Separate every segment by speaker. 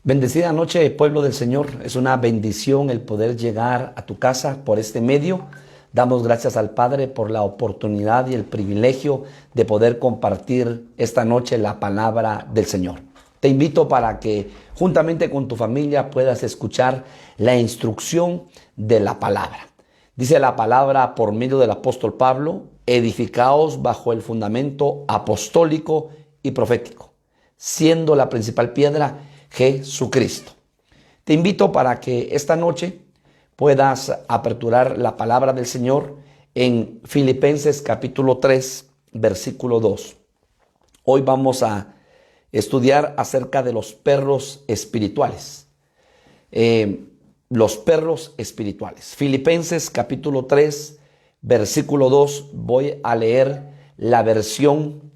Speaker 1: Bendecida noche, pueblo del Señor. Es una bendición el poder llegar a tu casa por este medio. Damos gracias al Padre por la oportunidad y el privilegio de poder compartir esta noche la palabra del Señor. Te invito para que juntamente con tu familia puedas escuchar la instrucción de la palabra. Dice la palabra por medio del apóstol Pablo: edificaos bajo el fundamento apostólico y profético, siendo la principal piedra Jesucristo. Te invito para que esta noche puedas aperturar la palabra del Señor en Filipenses capítulo 3, versículo 2. Hoy vamos a estudiar acerca de los perros espirituales. Los perros espirituales. Filipenses capítulo 3, versículo 2. Voy a leer la versión,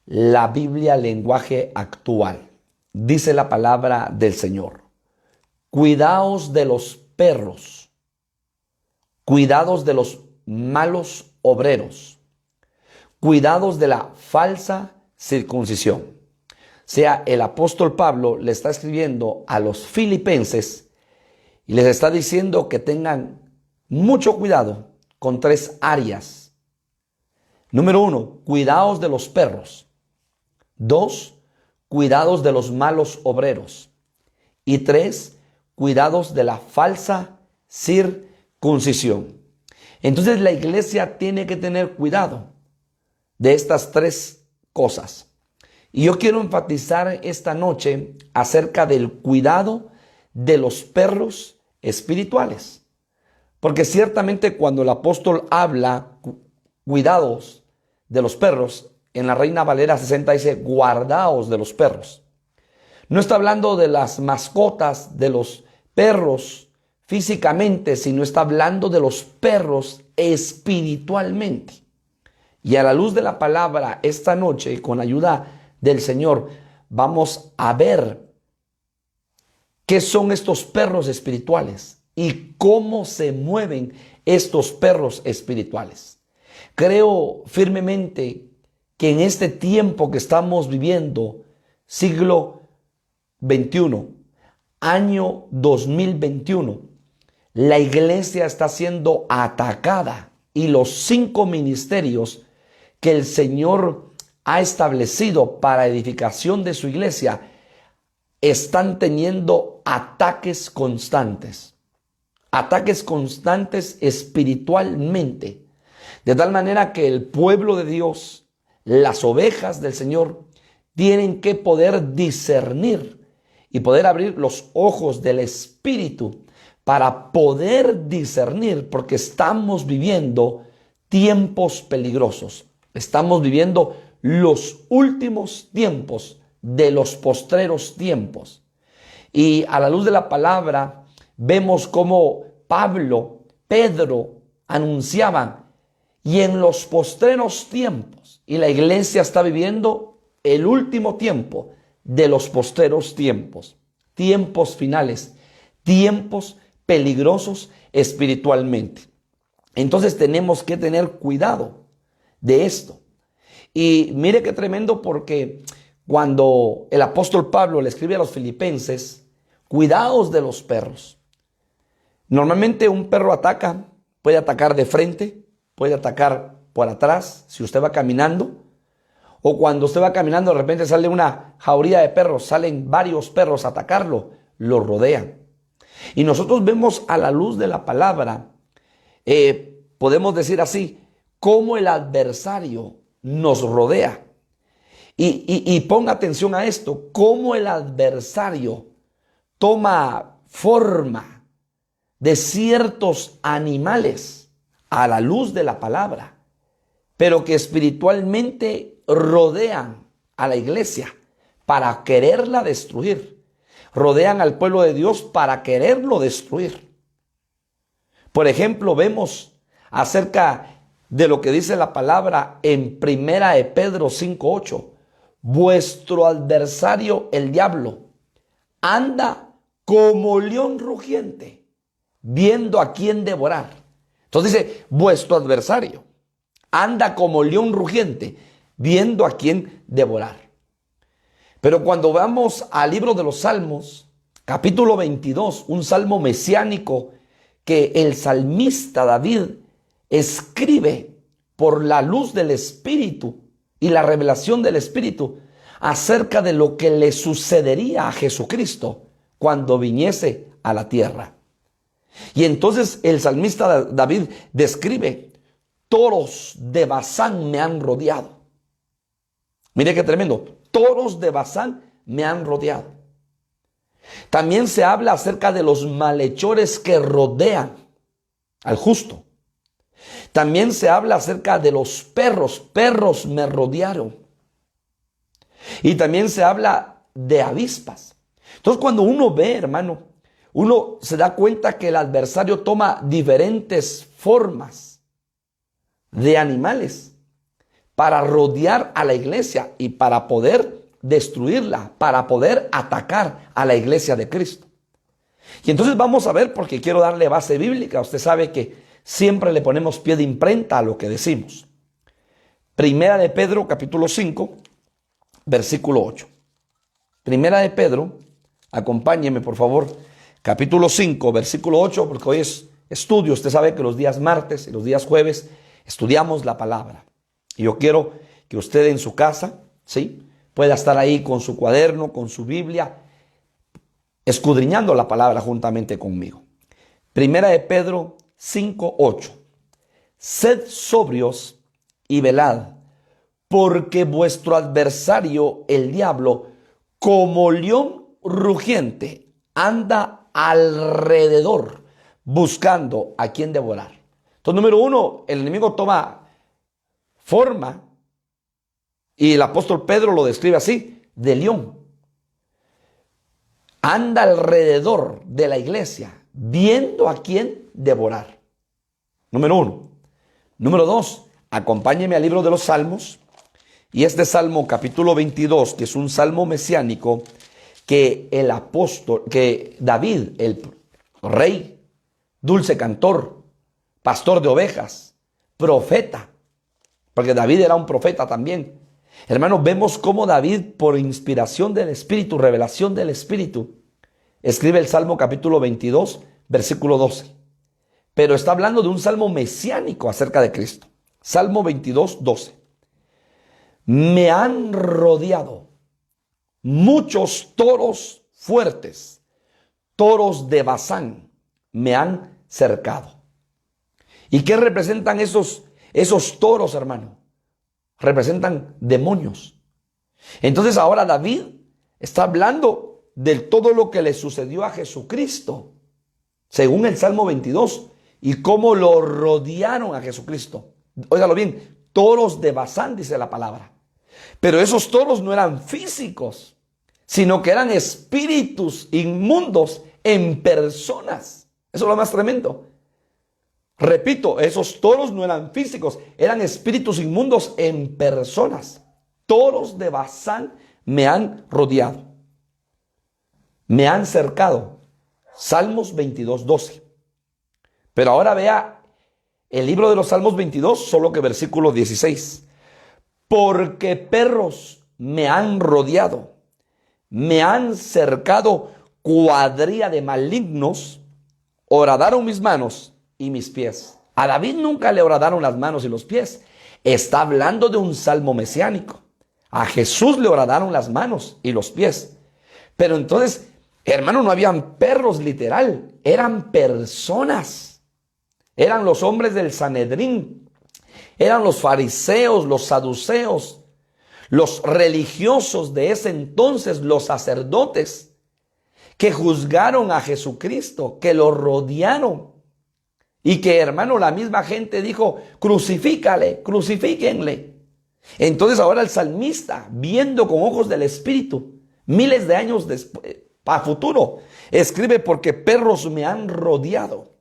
Speaker 1: la Biblia lenguaje actual. Dice la palabra del Señor: cuidaos de los perros, cuidados de los malos obreros, cuidados de la falsa circuncisión. O sea, el apóstol Pablo le está escribiendo a los filipenses y les está diciendo que tengan mucho cuidado con tres áreas. Número 1, cuidaos de los perros. 2, cuidados de los malos obreros. Y 3, cuidados de la falsa circuncisión. Entonces la iglesia tiene que tener cuidado de estas tres cosas. Y yo quiero enfatizar esta noche acerca del cuidado de los perros espirituales. Porque ciertamente cuando el apóstol habla cuidados de los perros, en la Reina Valera 60 dice: guardaos de los perros. No está hablando de las mascotas de los perros físicamente, sino está hablando de los perros espiritualmente. Y a la luz de la palabra esta noche, con ayuda del Señor, vamos a ver qué son estos perros espirituales y cómo se mueven estos perros espirituales. Creo firmemente que en este tiempo que estamos viviendo, siglo XXI, año 2021, la iglesia está siendo atacada y los 5 ministerios que el Señor ha establecido para edificación de su iglesia están teniendo ataques constantes espiritualmente, de tal manera que el pueblo de Dios, las ovejas del Señor, tienen que poder discernir y poder abrir los ojos del Espíritu para poder discernir, porque estamos viviendo tiempos peligrosos. Estamos viviendo los últimos tiempos de los postreros tiempos. Y a la luz de la palabra vemos cómo Pedro anunciaban: y en los postreros tiempos. Y la iglesia está viviendo el último tiempo de los postreros tiempos. Tiempos finales. Tiempos peligrosos espiritualmente. Entonces tenemos que tener cuidado de esto. Y mire qué tremendo, porque cuando el apóstol Pablo le escribe a los filipenses: cuidaos de los perros. Normalmente un perro ataca, puede atacar de frente, puede atacar por atrás si usted va caminando, o cuando usted va caminando de repente sale una jauría de perros, salen varios perros a atacarlo, lo rodean. Y nosotros vemos a la luz de la palabra, podemos decir así, cómo el adversario nos rodea. Y ponga atención a esto, cómo el adversario toma forma de ciertos animales a la luz de la palabra, pero que espiritualmente rodean a la iglesia para quererla destruir. Rodean al pueblo de Dios para quererlo destruir. Por ejemplo, vemos acerca de lo que dice la palabra en Primera de Pedro 5:8. Vuestro adversario, el diablo, anda como león rugiente, viendo a quién devorar. Entonces dice, vuestro adversario anda como león rugiente, viendo a quién devorar. Pero cuando vamos al libro de los Salmos, capítulo 22, un salmo mesiánico que el salmista David escribe por la luz del Espíritu y la revelación del Espíritu acerca de lo que le sucedería a Jesucristo cuando viniese a la tierra. Y entonces el salmista David describe: toros de Basán me han rodeado. Mire qué tremendo. Toros de Basán me han rodeado. También se habla acerca de los malhechores que rodean al justo. También se habla acerca de los perros. Perros me rodearon. Y también se habla de avispas. Entonces, cuando uno ve, hermano, uno se da cuenta que el adversario toma diferentes formas de animales para rodear a la iglesia y para poder destruirla, para poder atacar a la iglesia de Cristo. Y entonces vamos a ver, porque quiero darle base bíblica. Usted sabe que siempre le ponemos pie de imprenta a lo que decimos. Primera de Pedro, capítulo 5, versículo 8. Primera de Pedro, acompáñeme por favor, capítulo 5, versículo 8, porque hoy es estudio. Usted sabe que los días martes y los días jueves estudiamos la palabra. Y yo quiero que usted en su casa, ¿sí?, pueda estar ahí con su cuaderno, con su Biblia, escudriñando la palabra juntamente conmigo. Primera de Pedro 5, 8. Sed sobrios y velad, porque vuestro adversario, el diablo, como león rugiente, anda alrededor buscando a quien devorar. Entonces, número uno, el enemigo toma forma, y el apóstol Pedro lo describe así, de león. Anda alrededor de la iglesia, viendo a quién devorar. Número uno. Número dos, acompáñeme al libro de los Salmos. Y este Salmo capítulo 22, que es un salmo mesiánico, que que David, el rey, dulce cantor, pastor de ovejas, profeta, porque David era un profeta también. Hermanos, vemos cómo David, por inspiración del Espíritu, revelación del Espíritu, escribe el Salmo capítulo 22, versículo 12. Pero está hablando de un salmo mesiánico acerca de Cristo. Salmo 22, 12. Me han rodeado muchos toros fuertes, toros de Basán me han cercado. ¿Y qué representan esos toros, hermano? Representan demonios. Entonces ahora David está hablando de todo lo que le sucedió a Jesucristo, según el Salmo 22, y cómo lo rodearon a Jesucristo. Óigalo bien, toros de Basán, dice la palabra. Pero esos toros no eran físicos, sino que eran espíritus inmundos en personas. Eso es lo más tremendo. Repito, esos toros no eran físicos, eran espíritus inmundos en personas. Toros de Basán me han rodeado, me han cercado. Salmos 22, 12. Pero ahora vea el libro de los Salmos 22, solo que versículo 16. Porque perros me han rodeado, me han cercado cuadrilla de malignos, horadaron mis manos y mis pies. A David nunca le horadaron las manos y los pies. Está hablando de un salmo mesiánico. A Jesús le horadaron las manos y los pies. Pero entonces, hermano, no habían perros literal, eran personas. Eran los hombres del Sanedrín, eran los fariseos, los saduceos, los religiosos de ese entonces, los sacerdotes, que juzgaron a Jesucristo, que lo rodearon. Y que, hermano, la misma gente dijo: crucifícale, crucifíquenle. Entonces ahora el salmista, viendo con ojos del Espíritu, miles de años después, a futuro, escribe: porque perros me han rodeado,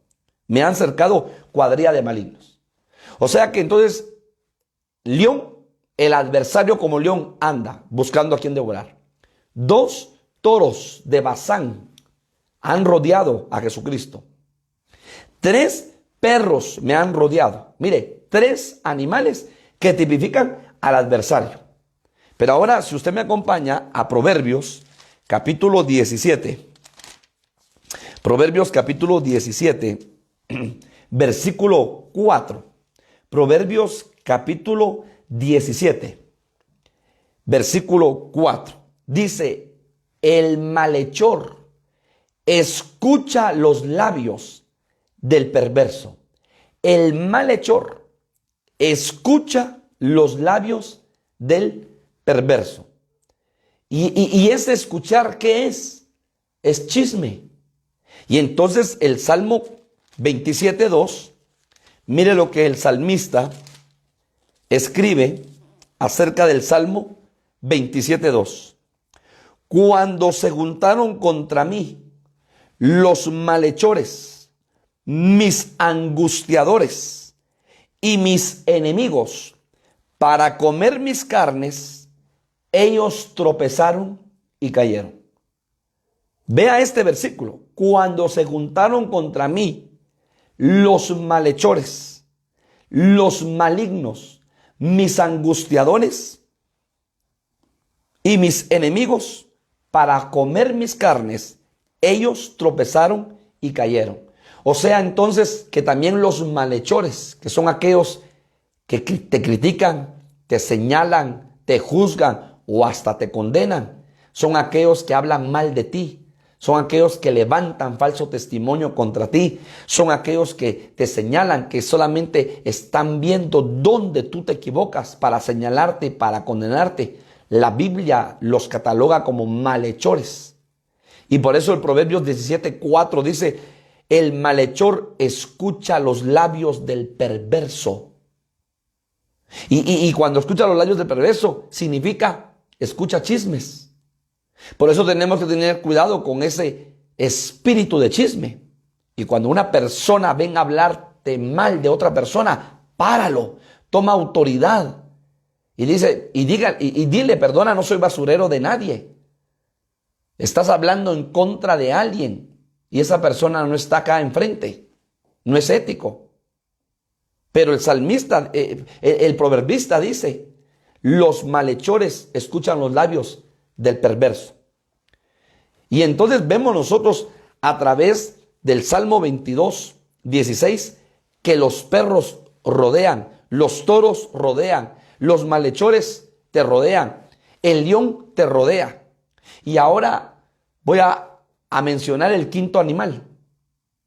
Speaker 1: me han cercado cuadrilla de malignos. O sea que entonces, león, el adversario como león anda buscando a quien devorar. Dos toros de Basán han rodeado a Jesucristo. Tres perros me han rodeado. Mire, tres animales que tipifican al adversario. Pero ahora, si usted me acompaña a Proverbios, capítulo 17. Proverbios capítulo 17, versículo 4. Proverbios capítulo 17, versículo 4. Dice, el malhechor escucha los labios del perverso. El malhechor escucha los labios del perverso. Y ese escuchar, ¿qué es? Es chisme. Y entonces el Salmo 27:2, mire lo que el salmista escribe acerca del Salmo 27:2. Cuando se juntaron contra mí los malhechores, mis angustiadores y mis enemigos, para comer mis carnes, ellos tropezaron y cayeron. Vea este versículo. Cuando se juntaron contra mí los malhechores, los malignos, mis angustiadores y mis enemigos, para comer mis carnes, ellos tropezaron y cayeron. O sea, entonces, que también los malhechores, que son aquellos que te critican, te señalan, te juzgan o hasta te condenan, son aquellos que hablan mal de ti. Son aquellos que levantan falso testimonio contra ti. Son aquellos que te señalan, que solamente están viendo dónde tú te equivocas para señalarte y para condenarte. La Biblia los cataloga como malhechores. Y por eso el Proverbios 17:4 dice, el malhechor escucha los labios del perverso. Y cuando escucha los labios del perverso, significa escucha chismes. Por eso tenemos que tener cuidado con ese espíritu de chisme. Y cuando una persona venga a hablarte mal de otra persona, páralo, toma autoridad. Y dile, perdona, no soy basurero de nadie. Estás hablando en contra de alguien y esa persona no está acá enfrente. No es ético. Pero el salmista, el proverbista dice, los malhechores escuchan los labios del perverso. Y entonces vemos nosotros a través del Salmo 22:16 que los perros rodean, los toros rodean, los malhechores te rodean, el león te rodea. Y ahora voy a mencionar el quinto animal,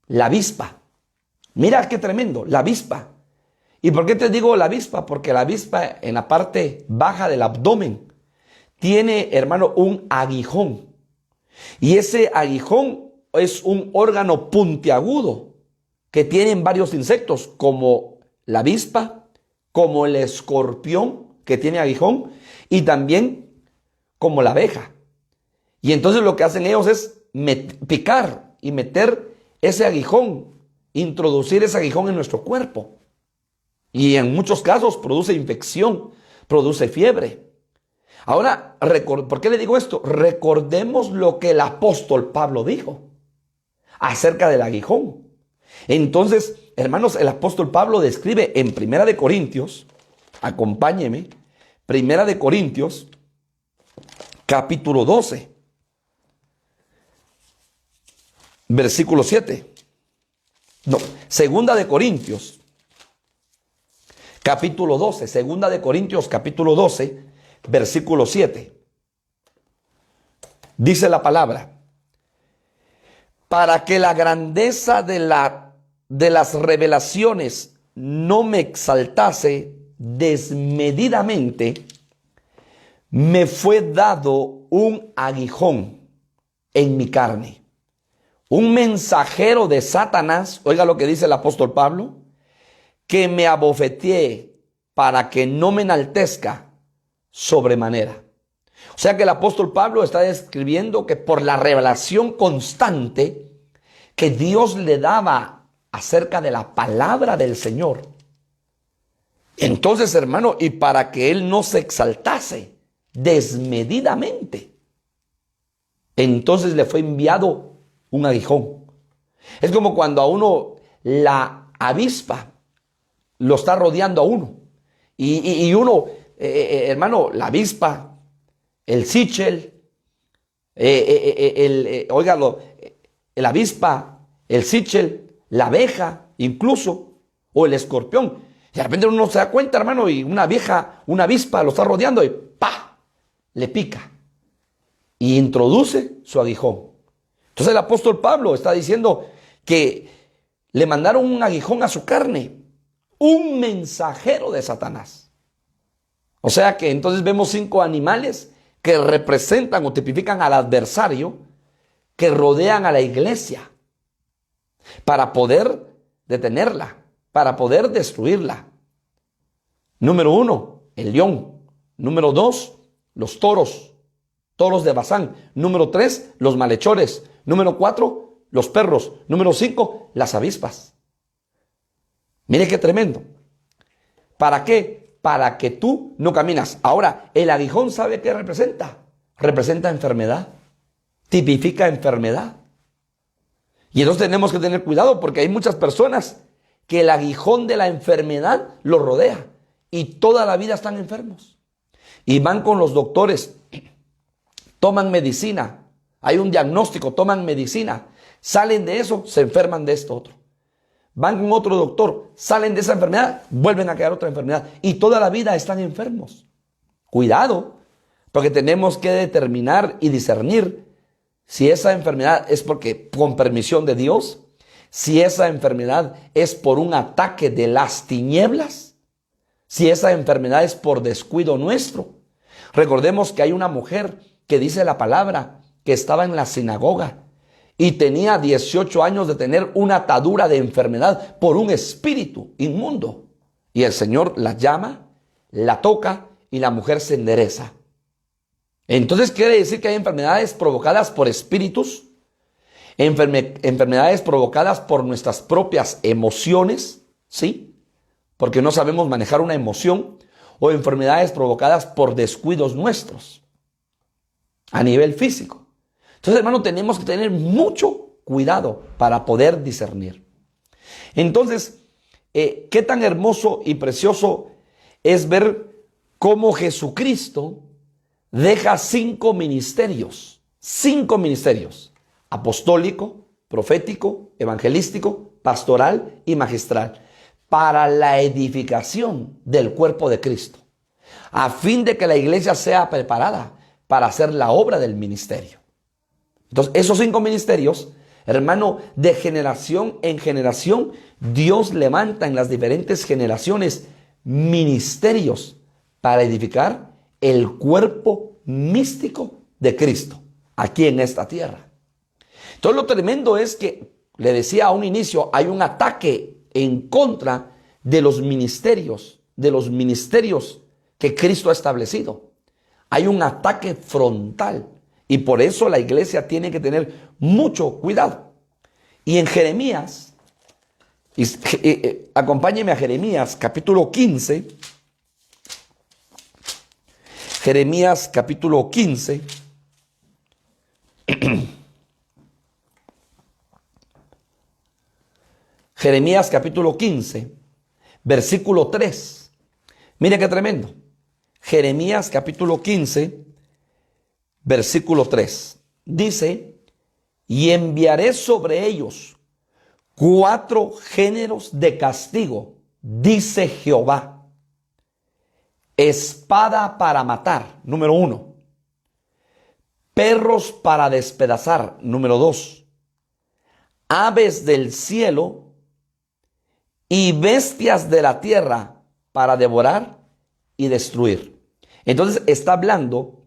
Speaker 1: la avispa. Mira qué tremendo, la avispa. ¿Y por qué te digo la avispa? Porque la avispa en la parte baja del abdomen tiene, hermano, un aguijón. Y ese aguijón es un órgano puntiagudo que tienen varios insectos, como la avispa, como el escorpión que tiene aguijón, y también como la abeja. Y entonces lo que hacen ellos es picar y meter ese aguijón, introducir ese aguijón en nuestro cuerpo. Y en muchos casos produce infección, produce fiebre. Ahora, ¿por qué le digo esto? Recordemos lo que el apóstol Pablo dijo acerca del aguijón. Entonces, hermanos, el apóstol Pablo describe en Primera de Corintios, acompáñeme, Primera de Corintios, capítulo 12, versículo 7. No, Segunda de Corintios, capítulo 12, Segunda de Corintios, capítulo 12, versículo 7. Dice la palabra, para que la grandeza de las revelaciones no me exaltase desmedidamente, me fue dado un aguijón en mi carne, un mensajero de Satanás, oiga lo que dice el apóstol Pablo, que me abofeteé para que no me enaltezca sobremanera. O sea que el apóstol Pablo está describiendo que por la revelación constante que Dios le daba acerca de la palabra del Señor, entonces, hermano, y para que él no se exaltase desmedidamente, entonces le fue enviado un aguijón. Es como cuando a uno la avispa lo está rodeando a uno y uno, hermano, la avispa, el sichel, óigalo, la avispa, el sichel, la abeja, incluso, o el escorpión. Y de repente uno se da cuenta, hermano, y una avispa lo está rodeando y ¡pa! Le pica y introduce su aguijón. Entonces el apóstol Pablo está diciendo que le mandaron un aguijón a su carne, un mensajero de Satanás. O sea que entonces vemos 5 animales que representan o tipifican al adversario que rodean a la iglesia para poder detenerla, para poder destruirla. Número 1, el león. Número 2, los toros de Basán. Número 3, los malhechores. Número 4, los perros. Número 5, las avispas. Mire qué tremendo. ¿Para qué? Para que tú no caminas. Ahora, el aguijón, ¿sabe qué representa? Representa enfermedad. Tipifica enfermedad. Y entonces tenemos que tener cuidado porque hay muchas personas que el aguijón de la enfermedad los rodea y toda la vida están enfermos. Y van con los doctores, toman medicina, hay un diagnóstico, toman medicina, salen de eso, se enferman de esto otro. Van con otro doctor, salen de esa enfermedad, vuelven a quedar otra enfermedad y toda la vida están enfermos. Cuidado, porque tenemos que determinar y discernir si esa enfermedad es porque con permisión de Dios, si esa enfermedad es por un ataque de las tinieblas, si esa enfermedad es por descuido nuestro. Recordemos que hay una mujer que dice la palabra que estaba en la sinagoga y tenía 18 años de tener una atadura de enfermedad por un espíritu inmundo. Y el Señor la llama, la toca y la mujer se endereza. Entonces quiere decir que hay enfermedades provocadas por espíritus, enfermedades provocadas por nuestras propias emociones, ¿sí? Porque no sabemos manejar una emoción, o enfermedades provocadas por descuidos nuestros a nivel físico. Entonces, hermano, tenemos que tener mucho cuidado para poder discernir. Entonces, qué tan hermoso y precioso es ver cómo Jesucristo deja 5 ministerios, apostólico, profético, evangelístico, pastoral y magistral, para la edificación del cuerpo de Cristo, a fin de que la iglesia sea preparada para hacer la obra del ministerio. Entonces, esos 5 ministerios, hermano, de generación en generación, Dios levanta en las diferentes generaciones ministerios para edificar el cuerpo místico de Cristo aquí en esta tierra. Entonces, lo tremendo es que, le decía a un inicio, hay un ataque en contra de los ministerios que Cristo ha establecido. Hay un ataque frontal y por eso la iglesia tiene que tener mucho cuidado. Y en Jeremías, acompáñeme a Jeremías capítulo 15. Jeremías capítulo 15. Jeremías capítulo 15, versículo 3. Mire qué tremendo. Jeremías capítulo 15, versículo 3. Dice, y enviaré sobre ellos 4 géneros de castigo, dice Jehová. Espada para matar, número 1. Perros para despedazar, número 2. Aves del cielo y bestias de la tierra para devorar y destruir. Entonces está hablando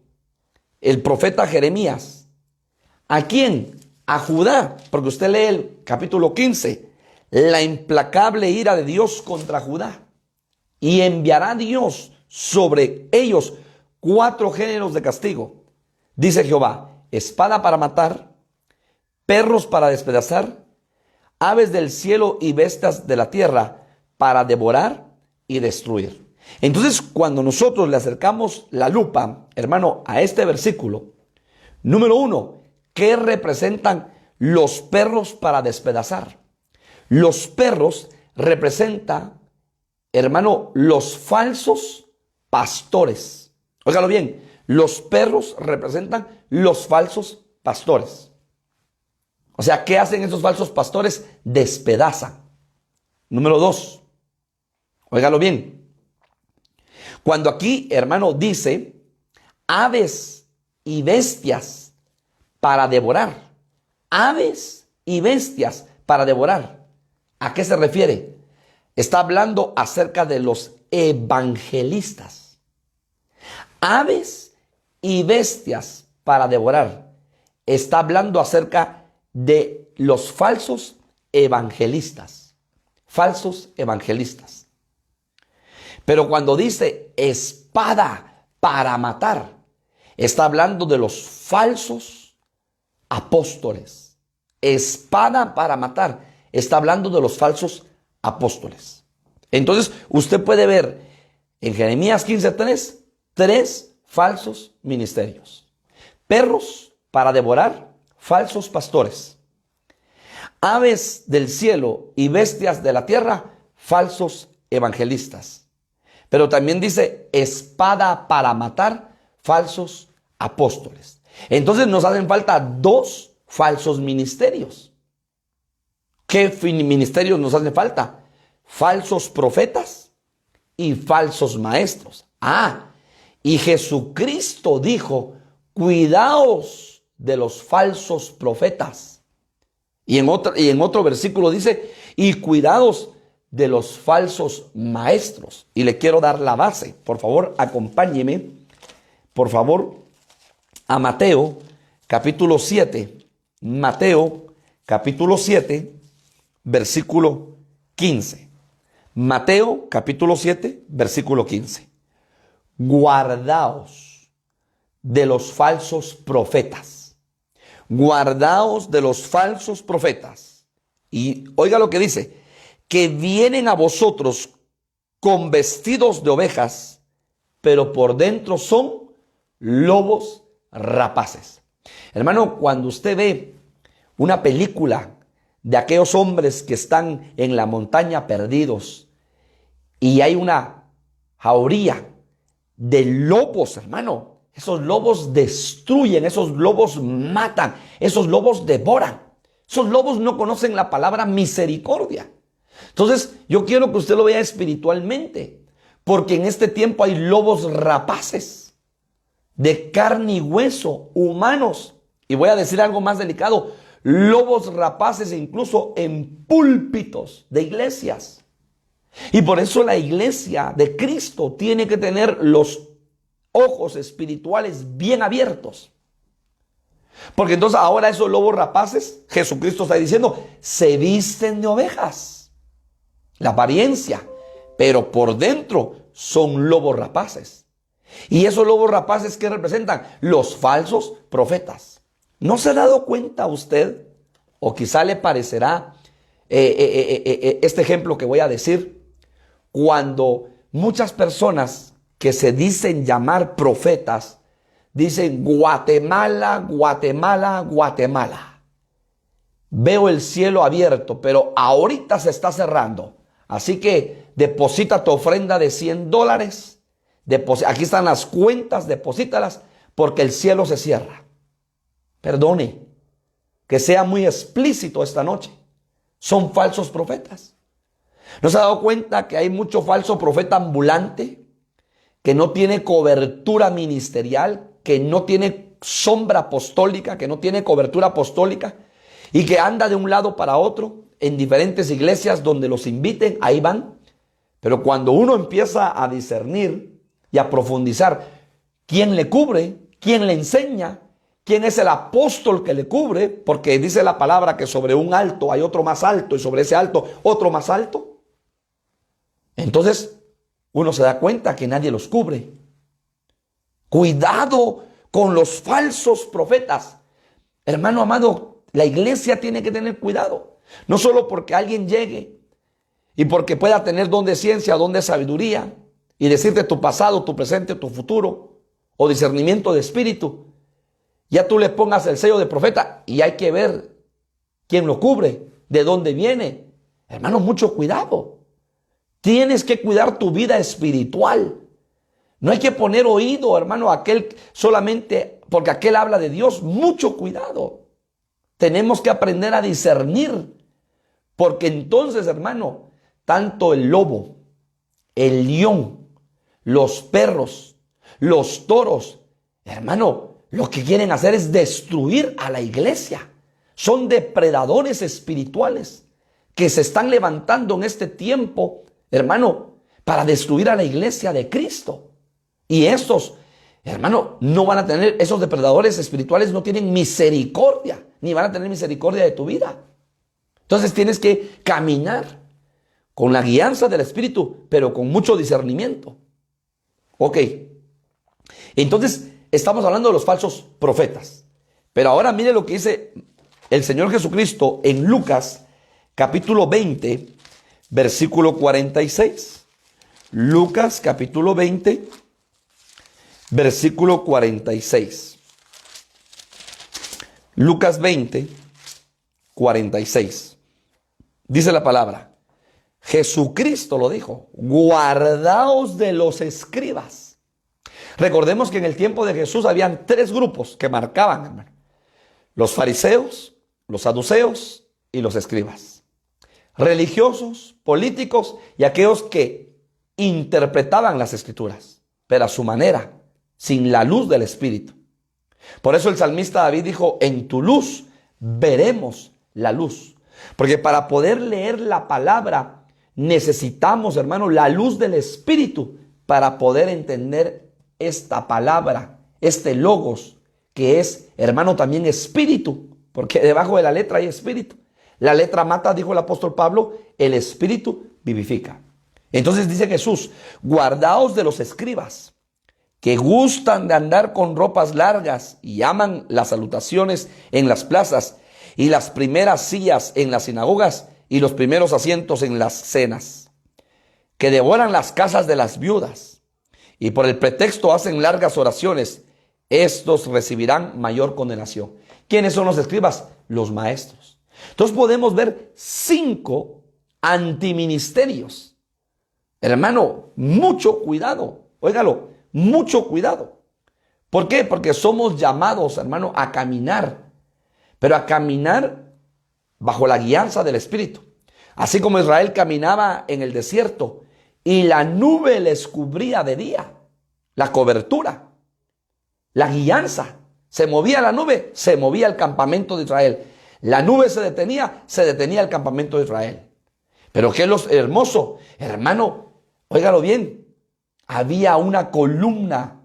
Speaker 1: el profeta Jeremías. ¿A quién? A Judá, porque usted lee el capítulo 15, la implacable ira de Dios contra Judá. Y enviará Dios sobre ellos 4 géneros de castigo. Dice Jehová, espada para matar, perros para despedazar, aves del cielo y bestias de la tierra para devorar y destruir. Entonces, cuando nosotros le acercamos la lupa, hermano, a este versículo, número 1, ¿qué representan los perros para despedazar? Los perros representan, hermano, los falsos pastores. Óigalo bien, los perros representan los falsos pastores. O sea, ¿qué hacen esos falsos pastores? Despedazan. Número 2, óigalo bien. Cuando aquí, hermano, dice aves y bestias para devorar. Aves y bestias para devorar. ¿A qué se refiere? Está hablando acerca de los evangelistas. Aves y bestias para devorar. Está hablando acerca de los falsos evangelistas. Falsos evangelistas. Pero cuando dice espada para matar, está hablando de los falsos apóstoles. Espada para matar. Está hablando de los falsos apóstoles. Entonces, usted puede ver en Jeremías 15:3, 3 falsos ministerios. Perros para devorar, falsos pastores. Aves del cielo y bestias de la tierra, falsos evangelistas. Pero también dice espada para matar, falsos apóstoles. Entonces nos hacen falta 2 falsos ministerios. ¿Qué ministerios nos hacen falta? Falsos profetas y falsos maestros. Y Jesucristo dijo, cuidaos de los falsos profetas. Y en otro versículo dice, y cuidados de los falsos maestros. Y le quiero dar la base. Por favor, acompáñeme, por favor, a Mateo, capítulo 7. Mateo, capítulo 7, versículo 15. Mateo, capítulo 7, versículo 15. Guardaos de los falsos profetas. Guardaos de los falsos profetas. Y oiga lo que dice, que vienen a vosotros con vestidos de ovejas, pero por dentro son lobos rapaces. Hermano, cuando usted ve una película de aquellos hombres que están en la montaña perdidos y hay una jauría de lobos, hermano, esos lobos destruyen, esos lobos matan, esos lobos devoran. Esos lobos no conocen la palabra misericordia. Entonces, yo quiero que usted lo vea espiritualmente, porque en este tiempo hay lobos rapaces, de carne y hueso, humanos. Y voy a decir algo más delicado, lobos rapaces incluso en púlpitos de iglesias. Y por eso la iglesia de Cristo tiene que tener los ojos espirituales bien abiertos. Porque entonces ahora esos lobos rapaces, Jesucristo está diciendo, se visten de ovejas. La apariencia, pero por dentro son lobos rapaces. Y esos lobos rapaces, ¿qué representan? Los falsos profetas. ¿No se ha dado cuenta usted? O quizá le parecerá este ejemplo que voy a decir. Cuando muchas personas que se dicen llamar profetas, dicen Guatemala, Guatemala, Guatemala. Veo el cielo abierto, pero ahorita se está cerrando. Así que deposita tu ofrenda de $100. Aquí están las cuentas, deposítalas, porque el cielo se cierra. Perdone, que sea muy explícito esta noche. Son falsos profetas. ¿No se ha dado cuenta que hay mucho falso profeta ambulante que no tiene cobertura ministerial, que no tiene sombra apostólica, que no tiene cobertura apostólica y que anda de un lado para otro en diferentes iglesias donde los inviten, ahí van? Pero cuando uno empieza a discernir y a profundizar quién le cubre, quién le enseña, quién es el apóstol que le cubre, porque dice la palabra que sobre un alto hay otro más alto y sobre ese alto otro más alto. Entonces uno se da cuenta que nadie los cubre. Cuidado con los falsos profetas. Hermano amado, la iglesia tiene que tener cuidado. No solo porque alguien llegue y porque pueda tener don de ciencia, don de sabiduría y decirte tu pasado, tu presente, tu futuro o discernimiento de espíritu. Ya tú le pongas el sello de profeta y hay que ver quién lo cubre, de dónde viene. Hermano, mucho cuidado. Tienes que cuidar tu vida espiritual. No hay que poner oído, hermano, a aquel solamente porque aquel habla de Dios. Mucho cuidado. Tenemos que aprender a discernir, porque entonces, hermano, tanto el lobo, el león, los perros, los toros, hermano, lo que quieren hacer es destruir a la iglesia. Son depredadores espirituales que se están levantando en este tiempo, hermano, para destruir a la iglesia de Cristo. Y estos, hermano, no van a tener, esos depredadores espirituales no tienen misericordia, ni van a tener misericordia de tu vida. Entonces tienes que caminar con la guianza del Espíritu, pero con mucho discernimiento. Ok. Entonces, estamos hablando de los falsos profetas. Pero ahora mire lo que dice el Señor Jesucristo en Lucas, capítulo 20, versículo 46. Lucas, capítulo 20, versículo 46. Lucas 20, 46. Dice la palabra, Jesucristo lo dijo, guardaos de los escribas. Recordemos que en el tiempo de Jesús habían tres grupos que marcaban, hermano. Los fariseos, los saduceos y los escribas. Religiosos, políticos y aquellos que interpretaban las escrituras, pero a su manera, sin la luz del Espíritu. Por eso el salmista David dijo, en tu luz veremos la luz. Porque para poder leer la palabra necesitamos, hermano, la luz del Espíritu para poder entender esta palabra, este logos, que es, hermano, también espíritu, porque debajo de la letra hay espíritu. La letra mata, dijo el apóstol Pablo, el espíritu vivifica. Entonces dice Jesús, guardaos de los escribas, que gustan de andar con ropas largas y aman las salutaciones en las plazas y las primeras sillas en las sinagogas y los primeros asientos en las cenas, que devoran las casas de las viudas y por el pretexto hacen largas oraciones. Estos recibirán mayor condenación. ¿Quiénes son los escribas? Los maestros. Entonces podemos ver 5 antiministerios. Hermano, mucho cuidado. Óigalo, mucho cuidado. ¿Por qué? Porque somos llamados, hermano, a caminar, pero a caminar bajo la guianza del Espíritu. Así como Israel caminaba en el desierto y la nube les cubría de día, la cobertura. La guianza, se movía la nube, se movía el campamento de Israel. La nube se detenía el campamento de Israel. Pero qué es lo hermoso, hermano, óigalo bien, había una columna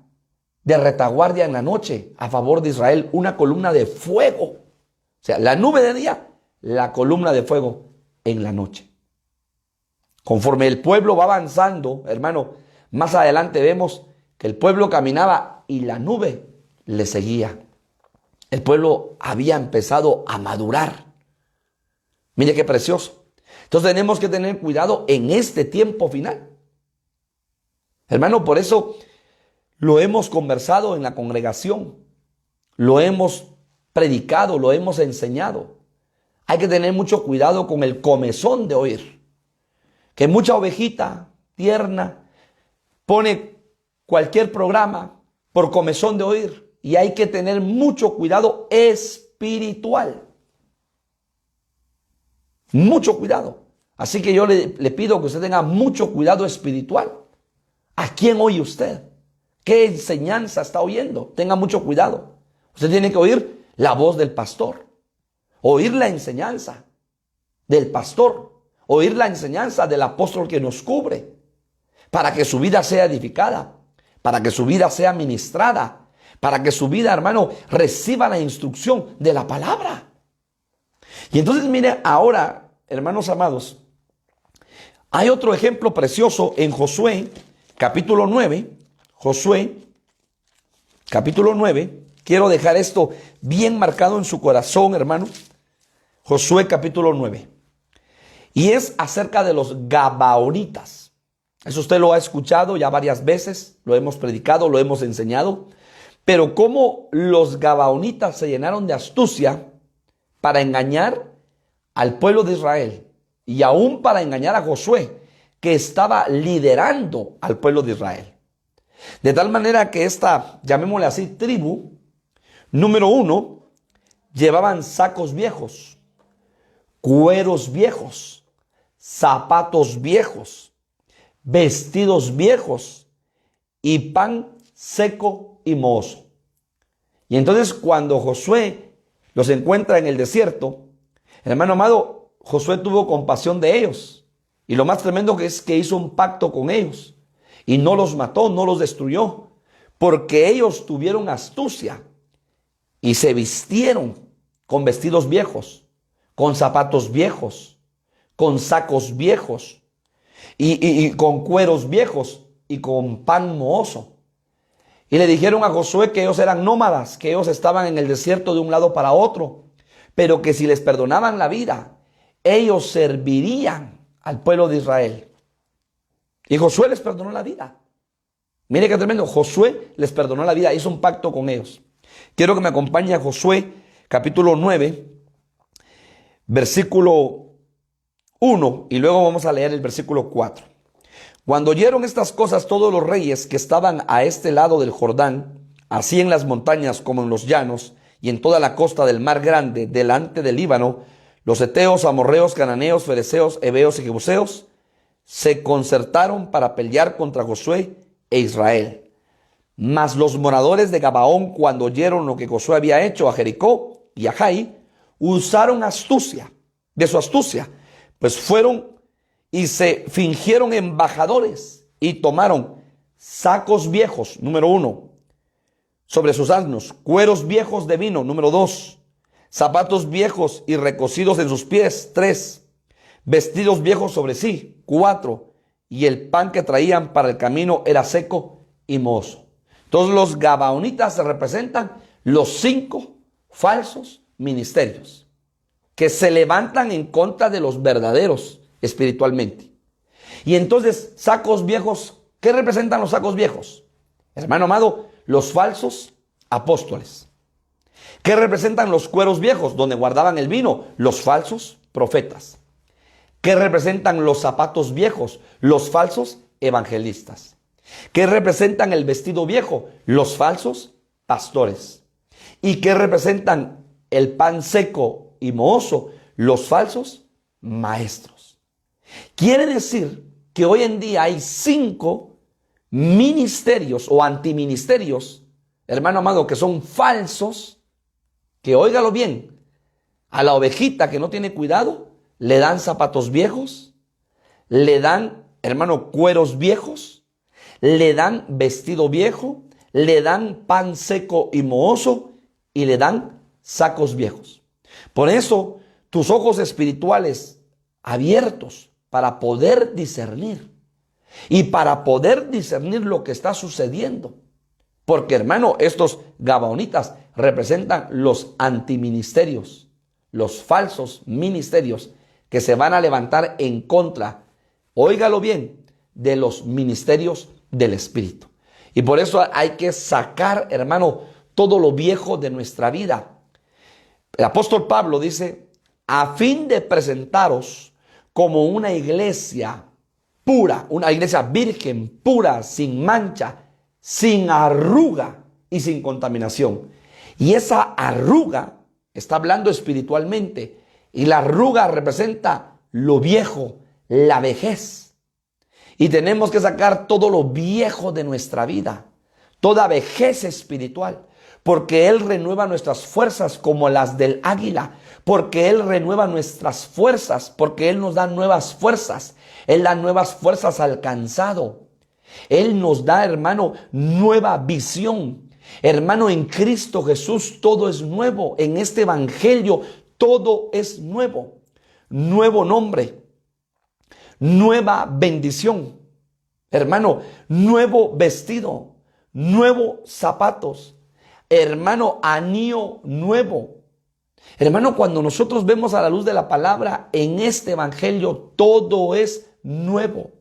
Speaker 1: de retaguardia en la noche a favor de Israel, una columna de fuego. O sea, la nube de día, la columna de fuego en la noche. Conforme el pueblo va avanzando, hermano, más adelante vemos que el pueblo caminaba y la nube le seguía. El pueblo había empezado a madurar. Mire qué precioso. Entonces tenemos que tener cuidado en este tiempo final. Hermano, por eso lo hemos conversado en la congregación. Lo hemos predicado, lo hemos enseñado. Hay que tener mucho cuidado con el comezón de oír. Que mucha ovejita tierna pone cualquier programa por comezón de oír. Y hay que tener mucho cuidado espiritual. Mucho cuidado. Así que yo le pido que usted tenga mucho cuidado espiritual. ¿A quién oye usted? ¿Qué enseñanza está oyendo? Tenga mucho cuidado. Usted tiene que oír la voz del pastor. Oír la enseñanza del pastor. Oír la enseñanza del apóstol que nos cubre. Para que su vida sea edificada. Para que su vida sea ministrada. Para que su vida, hermano, reciba la instrucción de la palabra. Y entonces, mire, ahora, hermanos amados, hay otro ejemplo precioso en Josué, capítulo 9. Josué, capítulo 9. Quiero dejar esto bien marcado en su corazón, hermano. Josué, capítulo 9. Y es acerca de los gabaonitas. Eso usted lo ha escuchado ya varias veces, lo hemos predicado, lo hemos enseñado. Pero cómo los gabaonitas se llenaron de astucia para engañar al pueblo de Israel y aún para engañar a Josué, que estaba liderando al pueblo de Israel. De tal manera que esta, llamémosle así, tribu, número 1, llevaban sacos viejos, cueros viejos, zapatos viejos, vestidos viejos y pan seco y mohoso. Y entonces cuando Josué los encuentra en el desierto, hermano amado, Josué tuvo compasión de ellos. Y lo más tremendo que es que hizo un pacto con ellos. Y no los mató, no los destruyó. Porque ellos tuvieron astucia y se vistieron con vestidos viejos, con zapatos viejos, con sacos viejos y con cueros viejos y con pan mohoso. Y le dijeron a Josué que ellos eran nómadas, que ellos estaban en el desierto de un lado para otro, pero que si les perdonaban la vida, ellos servirían al pueblo de Israel. Y Josué les perdonó la vida. Mire qué tremendo, Josué les perdonó la vida, hizo un pacto con ellos. Quiero que me acompañe a Josué, capítulo 9, versículo 1, y luego vamos a leer el versículo 4. Cuando oyeron estas cosas todos los reyes que estaban a este lado del Jordán, así en las montañas como en los llanos, y en toda la costa del mar grande, delante del Líbano, los heteos, amorreos, cananeos, fereceos, heveos y jebuseos, se concertaron para pelear contra Josué e Israel. Mas los moradores de Gabaón, cuando oyeron lo que Josué había hecho a Jericó y a Jai, usaron astucia, de su astucia, pues fueron y se fingieron embajadores y tomaron sacos viejos, número 1, sobre sus asnos, cueros viejos de vino, número 2, zapatos viejos y recocidos en sus pies, 3, vestidos viejos sobre sí, 4, y el pan que traían para el camino era seco y mohoso. Entonces los gabaonitas se representan los 5 falsos ministerios que se levantan en contra de los verdaderos espiritualmente. Y entonces, sacos viejos, ¿qué representan los sacos viejos? Hermano amado, los falsos apóstoles. ¿Qué representan los cueros viejos donde guardaban el vino? Los falsos profetas. ¿Qué representan los zapatos viejos? Los falsos evangelistas. ¿Qué representan el vestido viejo? Los falsos pastores. ¿Y qué representan el pan seco y mohoso? Los falsos maestros. Quiere decir que hoy en día hay 5 ministerios o antiministerios, hermano amado, que son falsos, que óigalo bien, a la ovejita que no tiene cuidado, le dan zapatos viejos, le dan, hermano, cueros viejos, le dan vestido viejo, le dan pan seco y mohoso y le dan sacos viejos. Por eso, tus ojos espirituales abiertos para poder discernir y para poder discernir lo que está sucediendo. Porque, hermano, estos gabaonitas representan los antiministerios, los falsos ministerios que se van a levantar en contra, óigalo bien, de los ministerios del Espíritu. Y por eso hay que sacar, hermano, todo lo viejo de nuestra vida. El apóstol Pablo dice, a fin de presentaros como una iglesia pura, una iglesia virgen, pura, sin mancha, sin arruga y sin contaminación. Y esa arruga está hablando espiritualmente. Y la arruga representa lo viejo, la vejez. Y tenemos que sacar todo lo viejo de nuestra vida, toda vejez espiritual, porque Él renueva nuestras fuerzas como las del águila, porque Él renueva nuestras fuerzas, porque Él nos da nuevas fuerzas. Él da nuevas fuerzas al cansado. Él nos da, hermano, nueva visión. Hermano, en Cristo Jesús todo es nuevo. En este evangelio todo es nuevo. Nuevo nombre, nueva bendición. Hermano, nuevo vestido, nuevos zapatos. Hermano, anillo nuevo. Hermano, cuando nosotros vemos a la luz de la palabra, en este evangelio todo es nuevo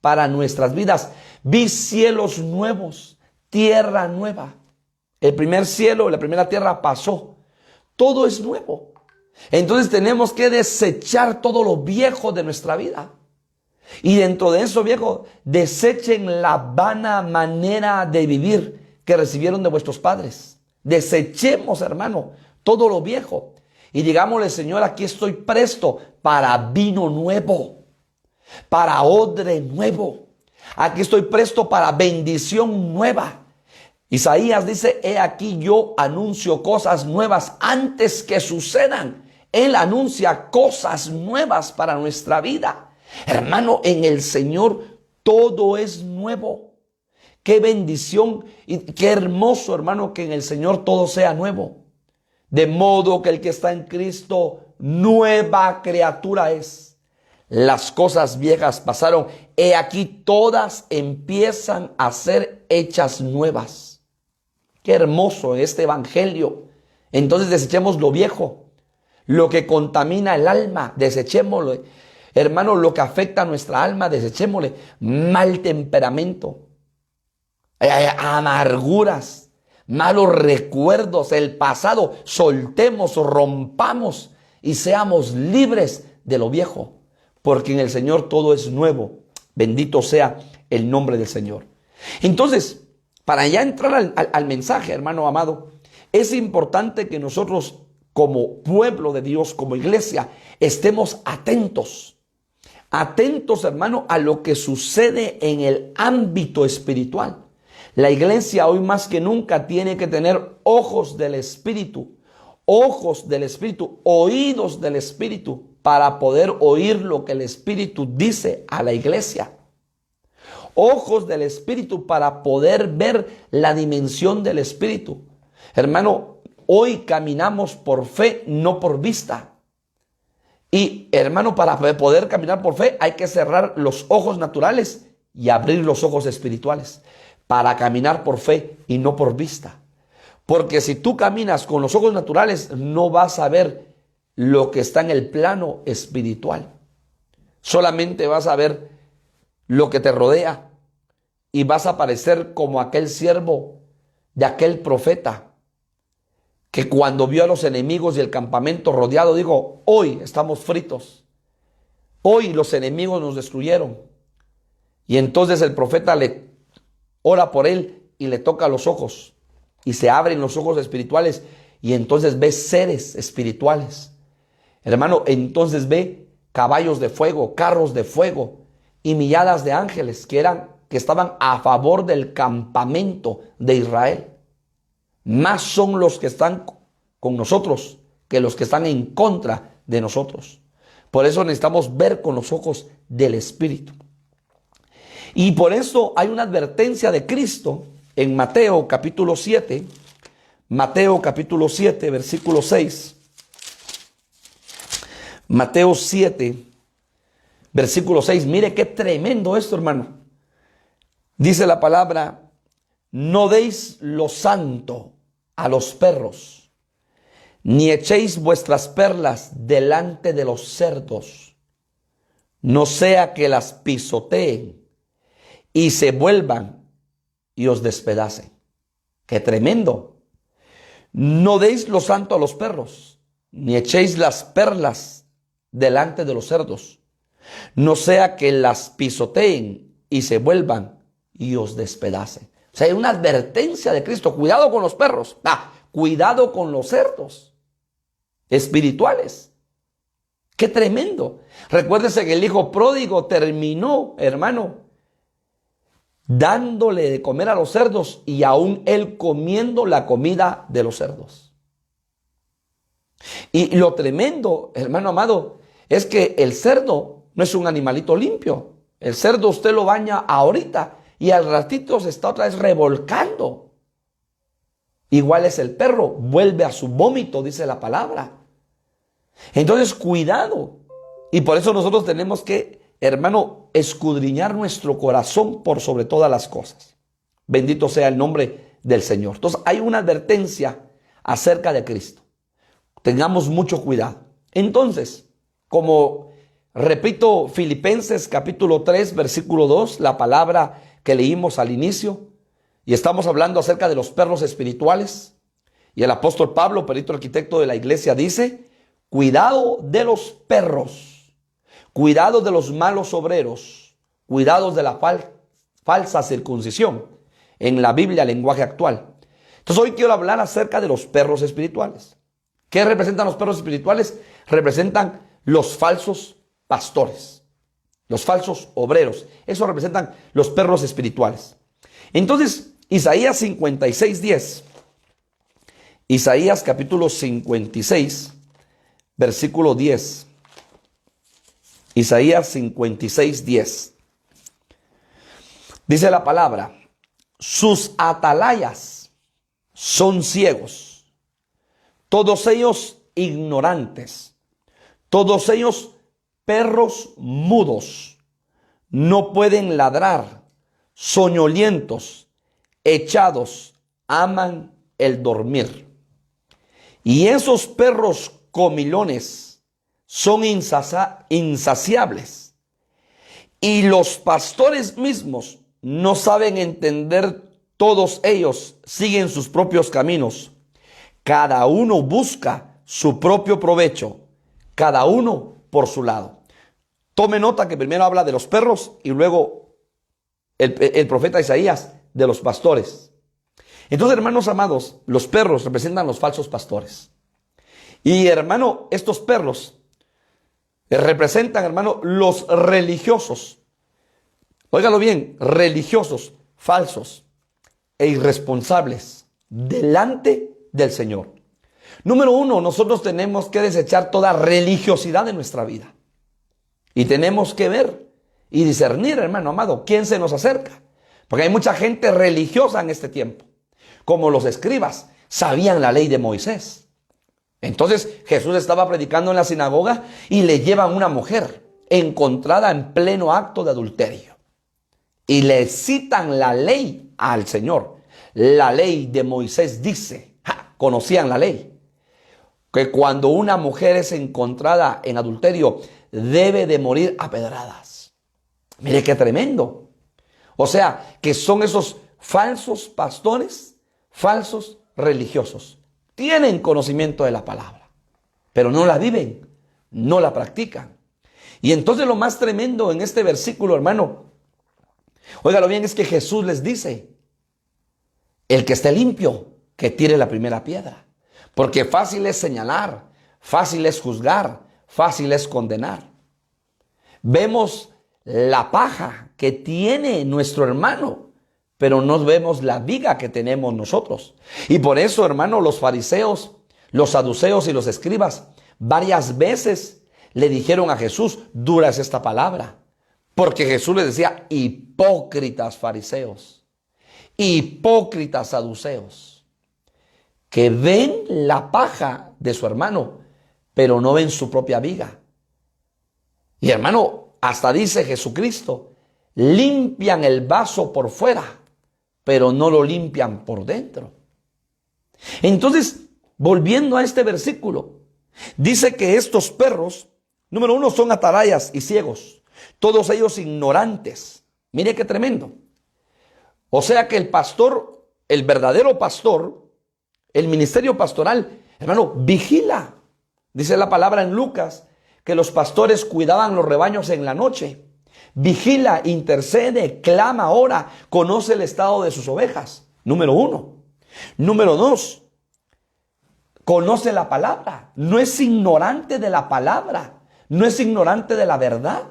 Speaker 1: para nuestras vidas. Vi cielos nuevos, tierra nueva. El primer cielo, la primera tierra pasó. Todo es nuevo. Entonces tenemos que desechar todo lo viejo de nuestra vida. Y dentro de eso viejo, desechen la vana manera de vivir que recibieron de vuestros padres. Desechemos, hermano, todo lo viejo. Y digámosle, Señor, aquí estoy presto para vino nuevo, para odre nuevo. Aquí estoy presto para bendición nueva. Isaías dice, he aquí yo anuncio cosas nuevas antes que sucedan. Él anuncia cosas nuevas para nuestra vida. Hermano, en el Señor todo es nuevo. Qué bendición y qué hermoso, hermano, que en el Señor todo sea nuevo. De modo que el que está en Cristo, nueva criatura es. Las cosas viejas pasaron, he aquí todas empiezan a ser hechas nuevas. Qué hermoso este evangelio. Entonces desechemos lo viejo, lo que contamina el alma, desechémoslo. Hermano, lo que afecta a nuestra alma, desechémosle. Mal temperamento, amarguras, malos recuerdos, el pasado, soltemos, rompamos y seamos libres de lo viejo, porque en el Señor todo es nuevo. Bendito sea el nombre del Señor. Entonces, para ya entrar al mensaje, hermano amado, es importante que nosotros como pueblo de Dios, como iglesia, estemos atentos. Atentos, hermano, a lo que sucede en el ámbito espiritual. La iglesia hoy más que nunca tiene que tener ojos del Espíritu, oídos del Espíritu, para poder oír lo que el Espíritu dice a la iglesia. Ojos del Espíritu para poder ver la dimensión del Espíritu. Hermano, hoy caminamos por fe, no por vista. Y hermano, para poder caminar por fe hay que cerrar los ojos naturales y abrir los ojos espirituales. Para caminar por fe y no por vista. Porque si tú caminas con los ojos naturales, no vas a ver lo que está en el plano espiritual. Solamente vas a ver lo que te rodea y vas a parecer como aquel siervo de aquel profeta que cuando vio a los enemigos y el campamento rodeado, dijo, hoy estamos fritos. Hoy los enemigos nos destruyeron. Y entonces el profeta le ora por él y le toca los ojos. Y se abren los ojos espirituales y entonces ve seres espirituales. Hermano, entonces ve caballos de fuego, carros de fuego y milladas de ángeles que estaban a favor del campamento de Israel. Más son los que están con nosotros que los que están en contra de nosotros. Por eso necesitamos ver con los ojos del Espíritu. Y por eso hay una advertencia de Cristo en Mateo capítulo 7. Mateo capítulo 7, versículo 6. Mateo 7, versículo 6. Mire qué tremendo esto, hermano. Dice la palabra, no deis lo santo a los perros, ni echéis vuestras perlas delante de los cerdos, no sea que las pisoteen y se vuelvan y os despedacen. ¡Qué tremendo! No deis lo santo a los perros, ni echéis las perlas delante de los cerdos, no sea que las pisoteen y se vuelvan y os despedacen. O sea, hay una advertencia de Cristo. Cuidado con los perros. Cuidado con los cerdos espirituales. ¡Qué tremendo! Recuérdese que el hijo pródigo terminó, hermano, dándole de comer a los cerdos y aún él comiendo la comida de los cerdos. Y lo tremendo, hermano amado, es que el cerdo no es un animalito limpio. El cerdo usted lo baña ahorita y al ratito se está otra vez revolcando. Igual es el perro, vuelve a su vómito, dice la palabra. Entonces, cuidado. Y por eso nosotros tenemos que, hermano, escudriñar nuestro corazón por sobre todas las cosas. Bendito sea el nombre del Señor. Entonces, hay una advertencia acerca de Cristo. Tengamos mucho cuidado. Entonces, como repito, Filipenses capítulo 3, versículo 2, la palabra que leímos al inicio, y estamos hablando acerca de los perros espirituales. Y el apóstol Pablo, perito arquitecto de la iglesia, dice, cuidado de los perros, cuidado de los malos obreros, cuidado de la falsa circuncisión, en la Biblia, lenguaje actual. Entonces hoy quiero hablar acerca de los perros espirituales. ¿Qué representan los perros espirituales? Representan los falsos pastores, los falsos obreros. Eso representan los perros espirituales. Entonces, Isaías 56:10, Isaías capítulo 56, versículo 10. Isaías 56:10. Dice la palabra: sus atalayas son ciegos, todos ellos ignorantes, todos ellos perros mudos, no pueden ladrar, soñolientos, echados, aman el dormir. Y esos perros comilones son insaciables, y los pastores mismos no saben entender. Todos ellos siguen sus propios caminos. Cada uno busca su propio provecho, cada uno por su lado. Tome nota que primero habla de los perros y luego el profeta Isaías de los pastores. Entonces, hermanos amados, los perros representan los falsos pastores. Y hermano, estos perros representan, hermano, los religiosos. Óigalo bien, religiosos, falsos e irresponsables delante del Señor. Número uno, nosotros tenemos que desechar toda religiosidad de nuestra vida. Y tenemos que ver y discernir, hermano amado, quién se nos acerca. Porque hay mucha gente religiosa en este tiempo. Como los escribas, sabían la ley de Moisés. Entonces Jesús estaba predicando en la sinagoga y le llevan una mujer encontrada en pleno acto de adulterio. Y le citan la ley al Señor. La ley de Moisés dice, conocían la ley, que cuando una mujer es encontrada en adulterio, debe de morir a pedradas. Mire qué tremendo. O sea, que son esos falsos pastores, falsos religiosos. Tienen conocimiento de la palabra, pero no la viven, no la practican. Y entonces lo más tremendo en este versículo, hermano, óigalo bien, es que Jesús les dice: el que esté limpio, que tire la primera piedra. Porque fácil es señalar, fácil es juzgar, fácil es condenar. Vemos la paja que tiene nuestro hermano, pero no vemos la viga que tenemos nosotros. Y por eso, hermano, los fariseos, los saduceos y los escribas varias veces le dijeron a Jesús: dura es esta palabra. Porque Jesús les decía: hipócritas fariseos, hipócritas saduceos, que ven la paja de su hermano, pero no ven su propia viga. Y hermano, hasta dice Jesucristo: limpian el vaso por fuera, pero no lo limpian por dentro. Entonces, volviendo a este versículo, dice que estos perros, número uno, son atalayas y ciegos, todos ellos ignorantes. Mire qué tremendo. O sea que el pastor, el verdadero pastor, el ministerio pastoral, hermano, vigila. Dice la palabra en Lucas que los pastores cuidaban los rebaños en la noche. Vigila, intercede, clama, ora, conoce el estado de sus ovejas. Número uno. Número dos, conoce la palabra. No es ignorante de la palabra. No es ignorante de la verdad.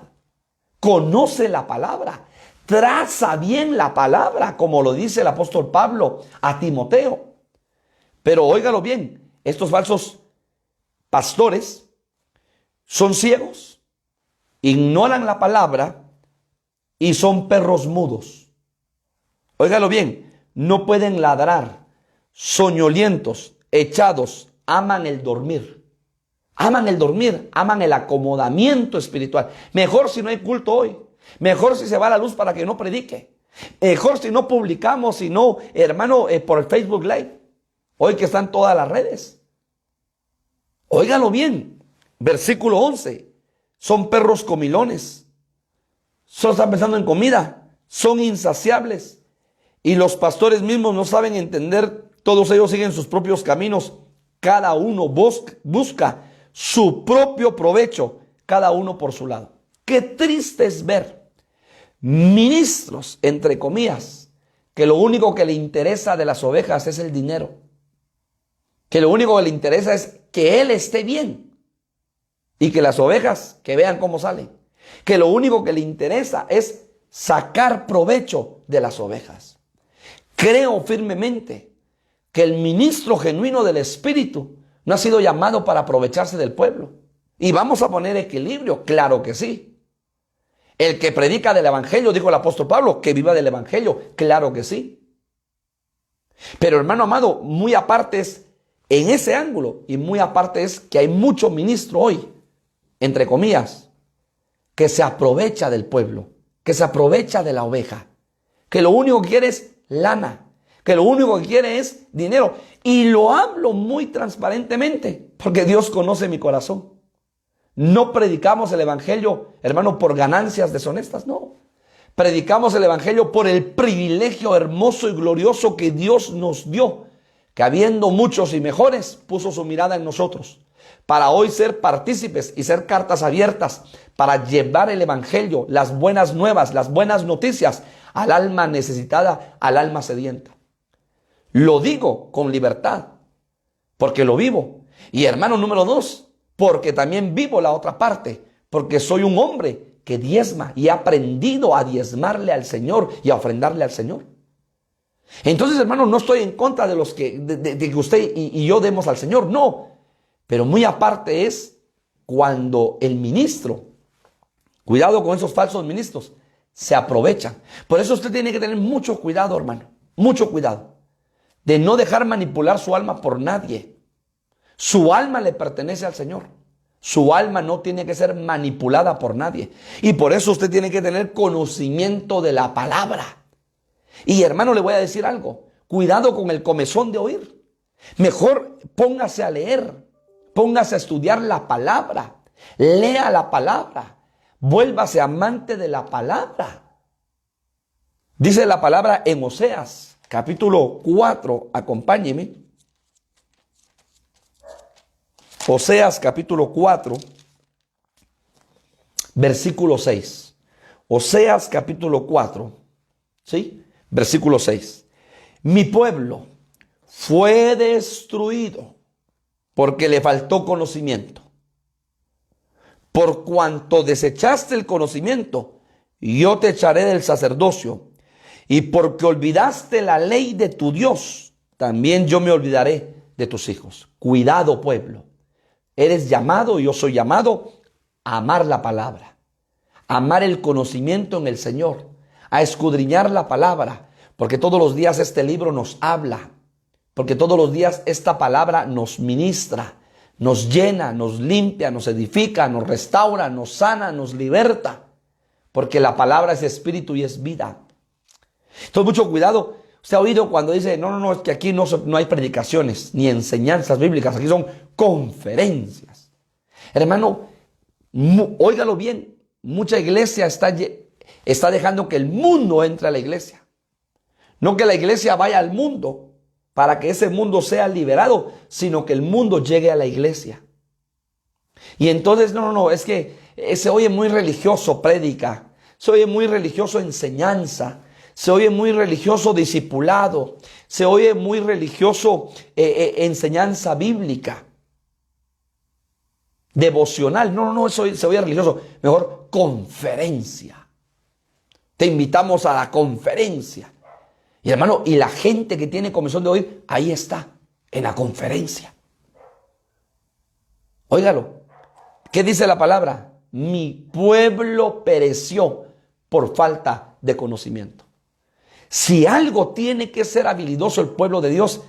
Speaker 1: Conoce la palabra. Traza bien la palabra, como lo dice el apóstol Pablo a Timoteo. Pero óigalo bien, estos falsos pastores son ciegos, ignoran la palabra y son perros mudos. Óigalo bien, no pueden ladrar, soñolientos, echados, aman el dormir. Aman el dormir, aman el acomodamiento espiritual. Mejor si no hay culto hoy. Mejor si se va la luz para que no predique. Mejor si no publicamos, si no, hermano, por el Facebook Live. Hoy que están todas las redes. Óigalo bien. Versículo 11. Son perros comilones. Solo están pensando en comida. Son insaciables. Y los pastores mismos no saben entender. Todos ellos siguen sus propios caminos. Cada uno busca su propio provecho. Cada uno por su lado. Qué triste es ver ministros, entre comillas, que lo único que le interesa de las ovejas es el dinero. Que lo único que le interesa es que él esté bien y que las ovejas que vean cómo salen. Que lo único que le interesa es sacar provecho de las ovejas. Creo firmemente que el ministro genuino del Espíritu no ha sido llamado para aprovecharse del pueblo. Y vamos a poner equilibrio, claro que sí. El que predica del Evangelio, dijo el apóstol Pablo, que viva del Evangelio, claro que sí. Pero hermano amado, muy aparte es en ese ángulo y muy aparte es que hay mucho ministro hoy, entre comillas, que se aprovecha del pueblo, que se aprovecha de la oveja, que lo único que quiere es lana, que lo único que quiere es dinero. Y lo hablo muy transparentemente, porque Dios conoce mi corazón. No predicamos el Evangelio, hermano, por ganancias deshonestas, no. Predicamos el Evangelio por el privilegio hermoso y glorioso que Dios nos dio, que habiendo muchos y mejores, puso su mirada en nosotros, para hoy ser partícipes y ser cartas abiertas, para llevar el Evangelio, las buenas nuevas, las buenas noticias, al alma necesitada, al alma sedienta. Lo digo con libertad, porque lo vivo. Y hermano número 2, porque también vivo la otra parte, porque soy un hombre que diezma y he aprendido a diezmarle al Señor y a ofrendarle al Señor. Entonces, hermano, no estoy en contra de los que, de que usted y yo demos al Señor, no. Pero muy aparte es cuando el ministro, cuidado con esos falsos ministros, se aprovechan. Por eso usted tiene que tener mucho cuidado, hermano, mucho cuidado, de no dejar manipular su alma por nadie. Su alma le pertenece al Señor. Su alma no tiene que ser manipulada por nadie. Y por eso usted tiene que tener conocimiento de la palabra. Y hermano, le voy a decir algo. Cuidado con el comezón de oír. Mejor póngase a leer. Póngase a estudiar la palabra. Lea la palabra. Vuélvase amante de la palabra. Dice la palabra en Oseas, capítulo 4. Acompáñeme. Oseas capítulo 4, versículo 6. Oseas capítulo 4, ¿sí? Versículo 6. Mi pueblo fue destruido porque le faltó conocimiento. Por cuanto desechaste el conocimiento, yo te echaré del sacerdocio. Y porque olvidaste la ley de tu Dios, también yo me olvidaré de tus hijos. Cuidado, pueblo. Eres llamado, yo soy llamado a amar la palabra, a amar el conocimiento en el Señor, a escudriñar la palabra, porque todos los días este libro nos habla, porque todos los días esta palabra nos ministra, nos llena, nos limpia, nos edifica, nos restaura, nos sana, nos liberta, porque la palabra es espíritu y es vida. Entonces, mucho cuidado. Usted ha oído cuando dice, no, es que aquí no hay predicaciones ni enseñanzas bíblicas, aquí son conferencias. Hermano, óigalo bien, mucha iglesia está dejando que el mundo entre a la iglesia. No que la iglesia vaya al mundo para que ese mundo sea liberado, sino que el mundo llegue a la iglesia. Y entonces, es que se oye muy religioso prédica, se oye muy religioso enseñanza, se oye muy religioso discipulado, se oye muy religioso enseñanza bíblica, devocional. Eso se oye religioso. Mejor conferencia. Te invitamos a la conferencia. Y hermano, y la gente que tiene comezón de oír, ahí está, en la conferencia. Óigalo. ¿Qué dice la palabra? Mi pueblo pereció por falta de conocimiento. Si algo tiene que ser habilidoso el pueblo de Dios,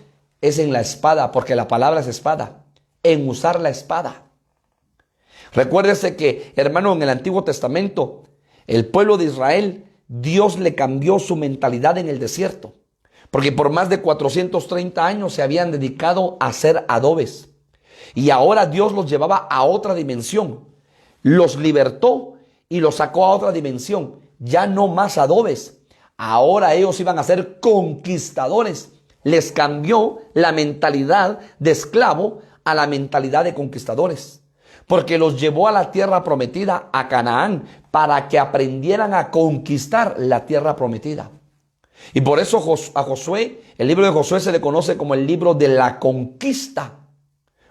Speaker 1: es en la espada, porque la palabra es espada, en usar la espada. Recuérdese que, hermano, en el Antiguo Testamento, el pueblo de Israel, Dios le cambió su mentalidad en el desierto, porque por más de 430 años se habían dedicado a hacer adobes. Y ahora Dios los llevaba a otra dimensión, los libertó y los sacó a otra dimensión, ya no más adobes. Ahora ellos iban a ser conquistadores. Les cambió la mentalidad de esclavo a la mentalidad de conquistadores. Porque los llevó a la tierra prometida, a Canaán, para que aprendieran a conquistar la tierra prometida. Y por eso a Josué, el libro de Josué se le conoce como el libro de la conquista.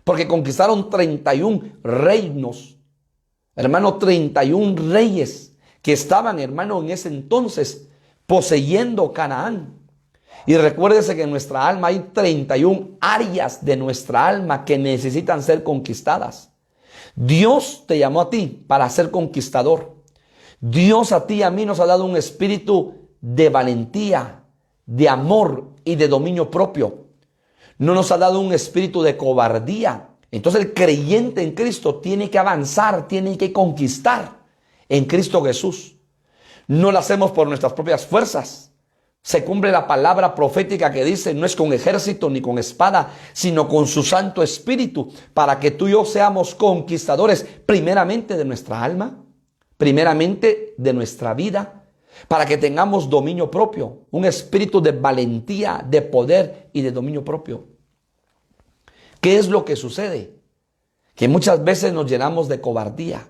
Speaker 1: porque conquistaron 31 reinos. Hermano, 31 reyes que estaban, hermano, en ese entonces poseyendo Canaán. Y recuérdese que en nuestra alma hay 31 áreas de nuestra alma que necesitan ser conquistadas. Dios te llamó a ti para ser conquistador. Dios a ti y a mí nos ha dado un espíritu de valentía, de amor y de dominio propio. No nos ha dado un espíritu de cobardía. Entonces el creyente en Cristo tiene que avanzar, tiene que conquistar en Cristo Jesús. No lo hacemos por nuestras propias fuerzas. Se cumple la palabra profética que dice, no es con ejército ni con espada, sino con su Santo Espíritu, para que tú y yo seamos conquistadores, primeramente de nuestra alma, primeramente de nuestra vida, para que tengamos dominio propio, un espíritu de valentía, de poder y de dominio propio. ¿Qué es lo que sucede? Que muchas veces nos llenamos de cobardía,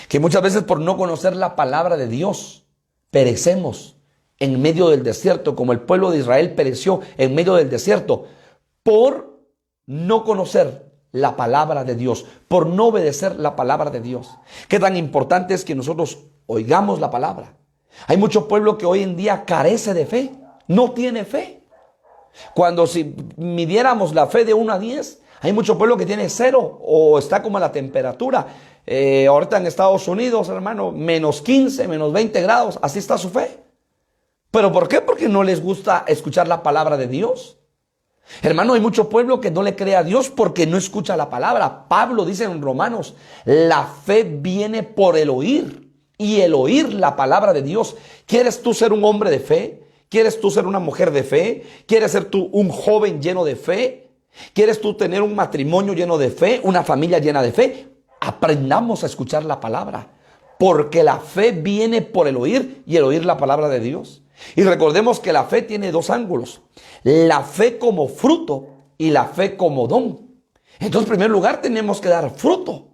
Speaker 1: que muchas veces por no conocer la palabra de Dios, perecemos en medio del desierto, como el pueblo de Israel pereció en medio del desierto, por no conocer la palabra de Dios, por no obedecer la palabra de Dios. Qué tan importante es que nosotros oigamos la palabra. Hay mucho pueblo que hoy en día carece de fe, no tiene fe. Cuando si midiéramos la fe de 1 a 10, hay mucho pueblo que tiene 0 o está como la temperatura. Ahorita en Estados Unidos, hermano, menos 15, menos 20 grados, así está su fe. ¿Pero por qué? Porque no les gusta escuchar la palabra de Dios. Hermano, hay mucho pueblo que no le cree a Dios porque no escucha la palabra. Pablo dice en Romanos, la fe viene por el oír y el oír la palabra de Dios. ¿Quieres tú ser un hombre de fe? ¿Quieres tú ser una mujer de fe? ¿Quieres ser tú un joven lleno de fe? ¿Quieres tú tener un matrimonio lleno de fe? ¿Una familia llena de fe? Aprendamos a escuchar la palabra, porque la fe viene por el oír y el oír la palabra de Dios. Y recordemos que la fe tiene 2 ángulos, la fe como fruto y la fe como don. Entonces, en primer lugar, tenemos que dar fruto,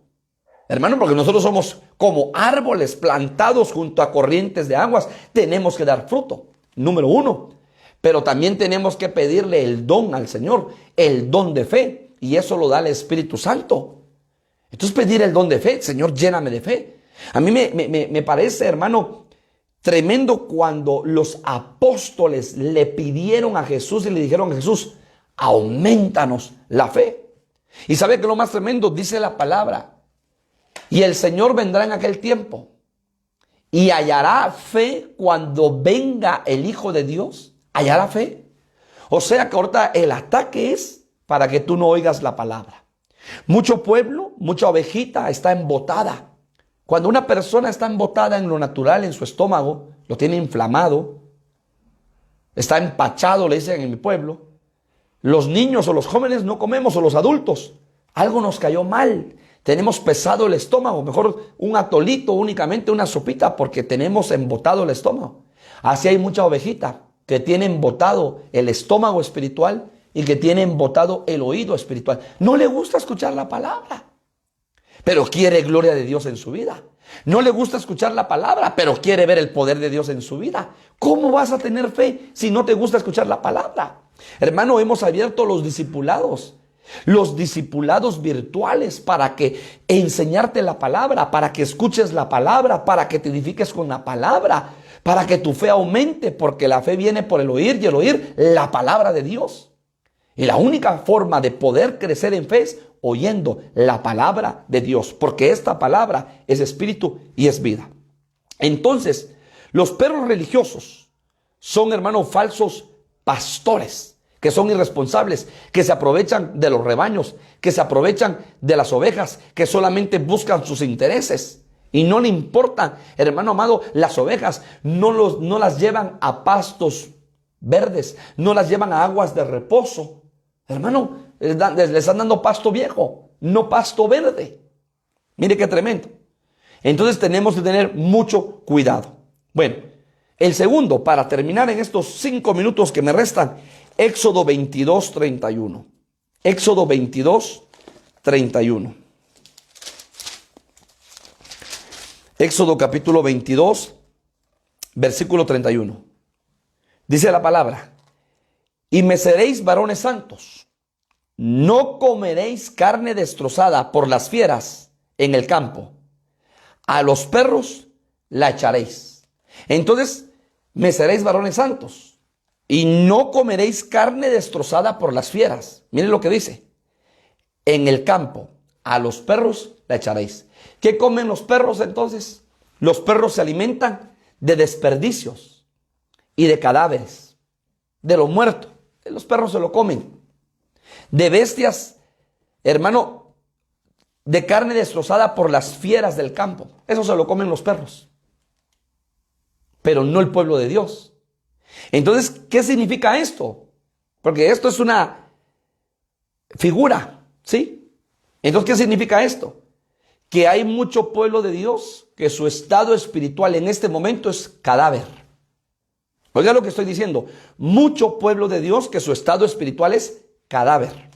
Speaker 1: hermano, porque nosotros somos como árboles plantados junto a corrientes de aguas, tenemos que dar fruto. Número 1, pero también tenemos que pedirle el don al Señor, el don de fe, y eso lo da el Espíritu Santo. Entonces pedir el don de fe, Señor, lléname de fe. A mí me parece, hermano, tremendo cuando los apóstoles le pidieron a Jesús y le dijeron a Jesús, aumentanos la fe. Y ¿sabe qué es lo más tremendo? Dice la palabra, y el Señor vendrá en aquel tiempo y hallará fe cuando venga el Hijo de Dios. ¿Hallará fe? O sea que ahorita el ataque es para que tú no oigas la palabra. Mucho pueblo, mucha ovejita está embotada. Cuando una persona está embotada en lo natural, en su estómago, lo tiene inflamado, está empachado, le dicen en mi pueblo, los niños o los jóvenes no comemos, o los adultos, algo nos cayó mal. Tenemos pesado el estómago, mejor un atolito, únicamente una sopita, porque tenemos embotado el estómago. Así hay mucha ovejita que tiene embotado el estómago espiritual y que tiene embotado el oído espiritual. No le gusta escuchar la palabra, pero quiere gloria de Dios en su vida. No le gusta escuchar la palabra, pero quiere ver el poder de Dios en su vida. ¿Cómo vas a tener fe si no te gusta escuchar la palabra? Hermano, hemos abierto los discipulados virtuales para que enseñarte la palabra, para que escuches la palabra, para que te edifiques con la palabra, para que tu fe aumente, porque la fe viene por el oír y el oír la palabra de Dios. Y la única forma de poder crecer en fe es oyendo la palabra de Dios, porque esta palabra es espíritu y es vida. Entonces, los perros religiosos son, hermanos, falsos pastores, que son irresponsables, que se aprovechan de los rebaños, que se aprovechan de las ovejas, que solamente buscan sus intereses y no le importan, hermano amado, las ovejas no las llevan a pastos verdes, no las llevan a aguas de reposo. Hermano, les están dando pasto viejo, no pasto verde. Mire qué tremendo. Entonces tenemos que tener mucho cuidado. Bueno, el segundo, para terminar en estos 5 minutos que me restan, Éxodo 22, 31. Éxodo 22, 31. Éxodo capítulo 22, versículo 31. Dice la palabra, y me seréis varones santos, no comeréis carne destrozada por las fieras en el campo. A los perros la echaréis. Entonces, me seréis varones santos y no comeréis carne destrozada por las fieras. Miren lo que dice. En el campo, a los perros la echaréis. ¿Qué comen los perros entonces? Los perros se alimentan de desperdicios y de cadáveres, de lo muerto. Los perros se lo comen. De bestias, hermano, de carne destrozada por las fieras del campo. Eso se lo comen los perros. Pero no el pueblo de Dios. Entonces, ¿qué significa esto? Porque esto es una figura, ¿sí? Entonces, ¿qué significa esto? Que hay mucho pueblo de Dios que su estado espiritual en este momento es cadáver. Oiga lo que estoy diciendo. Mucho pueblo de Dios que su estado espiritual es cadáver.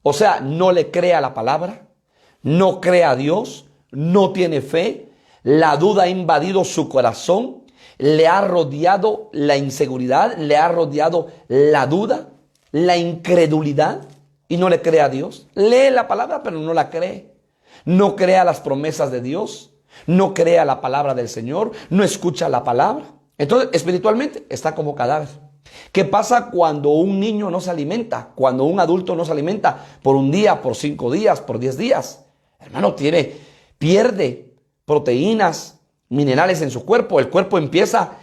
Speaker 1: O sea, no le cree a la palabra, no cree a Dios, no tiene fe, la duda ha invadido su corazón, le ha rodeado la inseguridad, le ha rodeado la duda, la incredulidad y no le cree a Dios. Lee la palabra pero no la cree. No cree a las promesas de Dios, no cree a la palabra del Señor, no escucha la palabra. Entonces, espiritualmente está como cadáver. ¿Qué pasa cuando un niño no se alimenta? Cuando un adulto no se alimenta por un día, por 5 días, por 10 días. Hermano, pierde proteínas, minerales en su cuerpo. El cuerpo empieza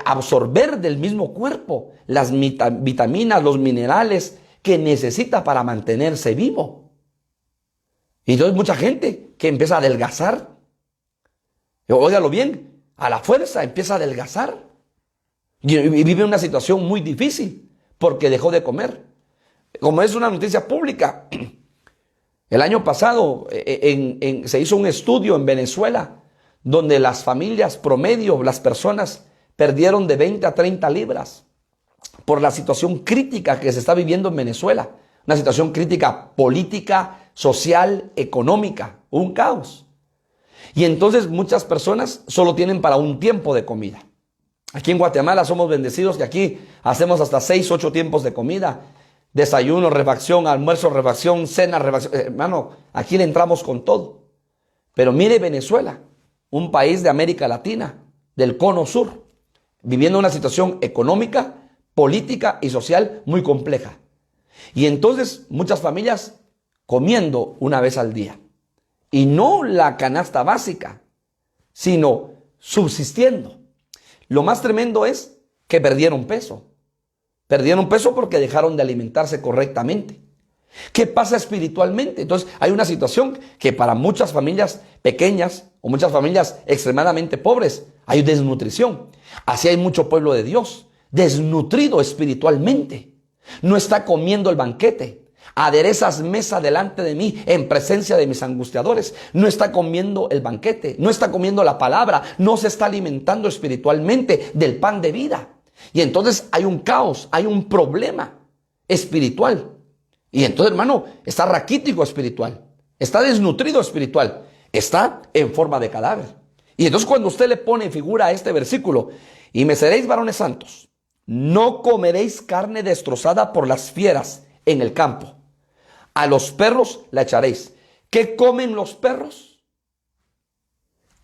Speaker 1: a absorber del mismo cuerpo las vitaminas, los minerales que necesita para mantenerse vivo. Y entonces mucha gente que empieza a adelgazar. Óigalo bien, a la fuerza empieza a adelgazar. Y vive una situación muy difícil porque dejó de comer. Como es una noticia pública, el año pasado se hizo un estudio en Venezuela donde las familias promedio, las personas perdieron de 20 a 30 libras por la situación crítica que se está viviendo en Venezuela. Una situación crítica política, social, económica, un caos. Y entonces muchas personas solo tienen para un tiempo de comida. Aquí en Guatemala somos bendecidos que aquí hacemos hasta 6, 8 tiempos de comida. Desayuno, refacción, almuerzo, refacción, cena, refacción. Hermano, aquí le entramos con todo. Pero mire Venezuela, un país de América Latina, del cono sur, viviendo una situación económica, política y social muy compleja. Y entonces muchas familias comiendo una vez al día. Y no la canasta básica, sino subsistiendo. Lo más tremendo es que perdieron peso. Perdieron peso porque dejaron de alimentarse correctamente. ¿Qué pasa espiritualmente? Entonces hay una situación que para muchas familias pequeñas o muchas familias extremadamente pobres hay desnutrición. Así hay mucho pueblo de Dios desnutrido espiritualmente. No está comiendo el banquete. Aderezas mesa delante de mí en presencia de mis angustiadores. No está comiendo el banquete, no está comiendo la palabra, no se está alimentando espiritualmente del pan de vida. Y entonces hay un caos, hay un problema espiritual. Y entonces, hermano, está raquítico espiritual, está desnutrido espiritual, está en forma de cadáver. Y entonces cuando usted le pone figura a este versículo, y me seréis varones santos, no comeréis carne destrozada por las fieras en el campo. A los perros la echaréis. ¿Qué comen los perros?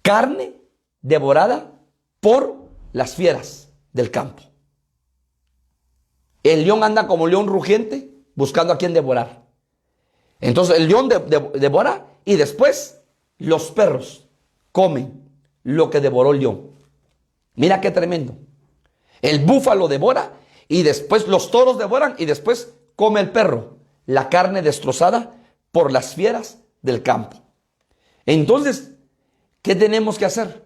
Speaker 1: Carne devorada por las fieras del campo. El león anda como león rugiente buscando a quien devorar. Entonces el león devora y después los perros comen lo que devoró el león. Mira qué tremendo. El búfalo devora y después los toros devoran y después come el perro la carne destrozada por las fieras del campo. Entonces, ¿qué tenemos que hacer?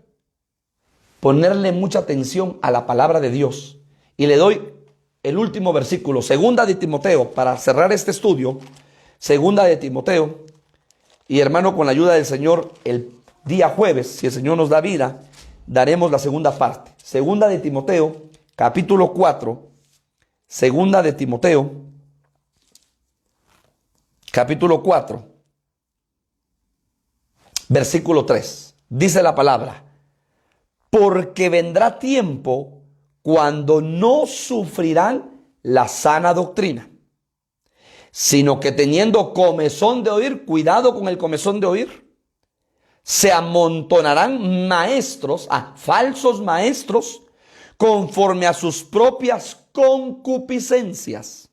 Speaker 1: Ponerle mucha atención a la palabra de Dios. Y le doy el último versículo, segunda de Timoteo, para cerrar este estudio. Segunda de Timoteo. Y hermano, con la ayuda del Señor, el día jueves, si el Señor nos da vida, daremos la segunda parte. Segunda de Timoteo, capítulo 4. Segunda de Timoteo, capítulo 4, versículo 3. Dice la palabra: porque vendrá tiempo cuando no sufrirán la sana doctrina, sino que teniendo comezón de oír, cuidado con el comezón de oír, se amontonarán maestros, falsos maestros, conforme a sus propias concupiscencias,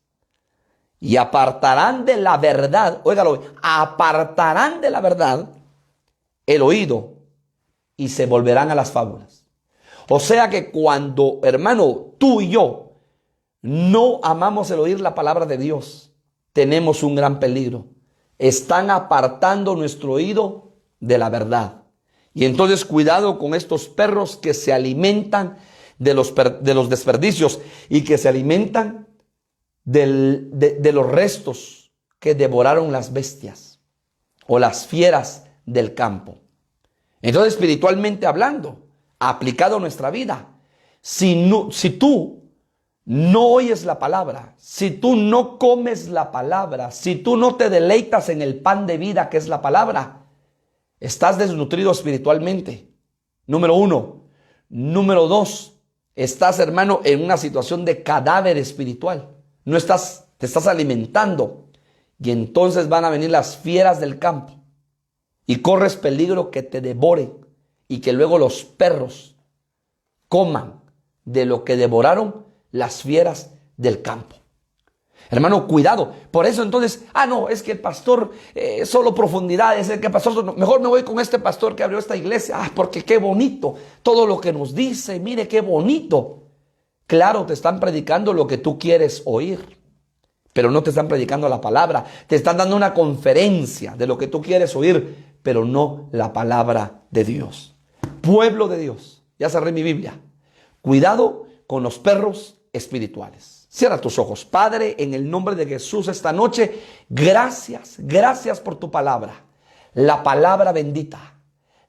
Speaker 1: y apartarán de la verdad, óigalo, apartarán de la verdad el oído y se volverán a las fábulas. O sea que cuando, hermano, tú y yo no amamos el oír la palabra de Dios, tenemos un gran peligro. Están apartando nuestro oído de la verdad. Y entonces cuidado con estos perros que se alimentan de los desperdicios y que se alimentan de los restos que devoraron las bestias o las fieras del campo. Entonces, espiritualmente hablando, aplicado a nuestra vida, si tú no oyes la palabra, si tú no comes la palabra, si tú no te deleitas en el pan de vida que es la palabra, estás desnutrido espiritualmente. Número 1. Número 2, estás, hermano, en una situación de cadáver espiritual. Te estás alimentando. Y entonces van a venir las fieras del campo. Y corres peligro que te devoren. Y que luego los perros coman de lo que devoraron las fieras del campo. Hermano, cuidado. Por eso entonces, no, es que el pastor solo profundidades, es que el pastor, mejor me voy con este pastor que abrió esta iglesia, porque qué bonito, todo lo que nos dice, mire qué bonito. Claro, te están predicando lo que tú quieres oír, pero no te están predicando la palabra. Te están dando una conferencia de lo que tú quieres oír, pero no la palabra de Dios. Pueblo de Dios, ya cerré mi Biblia. Cuidado con los perros espirituales. Cierra tus ojos. Padre, en el nombre de Jesús esta noche, gracias por tu palabra. La palabra bendita,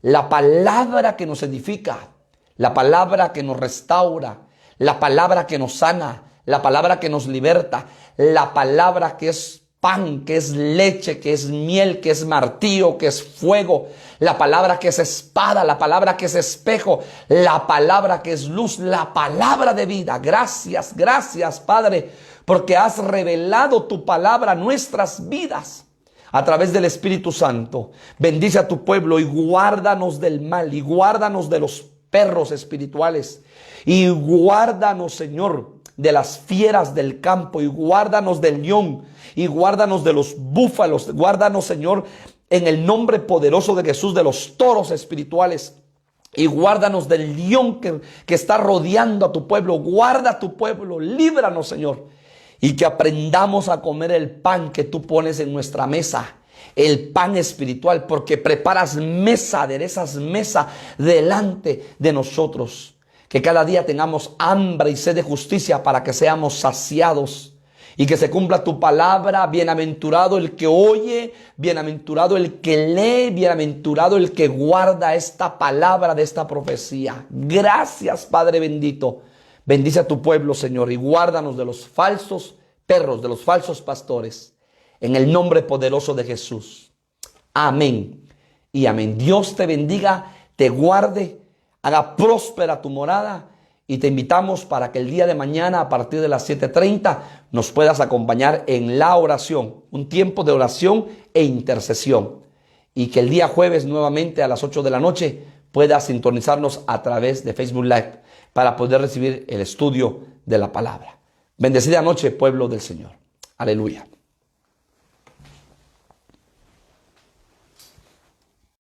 Speaker 1: la palabra que nos edifica, la palabra que nos restaura, la palabra que nos sana, la palabra que nos liberta, la palabra que es pan, que es leche, que es miel, que es martillo, que es fuego, la palabra que es espada, la palabra que es espejo, la palabra que es luz, la palabra de vida. Gracias, Padre, porque has revelado tu palabra a nuestras vidas a través del Espíritu Santo. Bendice a tu pueblo y guárdanos del mal y guárdanos de los perros espirituales y guárdanos, Señor, de las fieras del campo y guárdanos del león y guárdanos de los búfalos. Guárdanos, Señor, en el nombre poderoso de Jesús, de los toros espirituales. Y guárdanos del león que está rodeando a tu pueblo. Guarda a tu pueblo, líbranos, Señor. Y que aprendamos a comer el pan que tú pones en nuestra mesa. El pan espiritual, porque preparas mesa, aderezas mesa delante de nosotros. Que cada día tengamos hambre y sed de justicia para que seamos saciados. Y que se cumpla tu palabra. Bienaventurado el que oye, bienaventurado el que lee, bienaventurado el que guarda esta palabra de esta profecía. Gracias, Padre bendito. Bendice a tu pueblo, Señor, y guárdanos de los falsos perros, de los falsos pastores. En el nombre poderoso de Jesús. Amén y amén. Dios te bendiga, te guarde, haga próspera tu morada. Y te invitamos para que el día de mañana a partir de las 7:30 nos puedas acompañar en la oración. Un tiempo de oración e intercesión. Y que el día jueves nuevamente a las 8 de la noche puedas sintonizarnos a través de Facebook Live para poder recibir el estudio de la palabra. Bendecida noche, pueblo del Señor. Aleluya.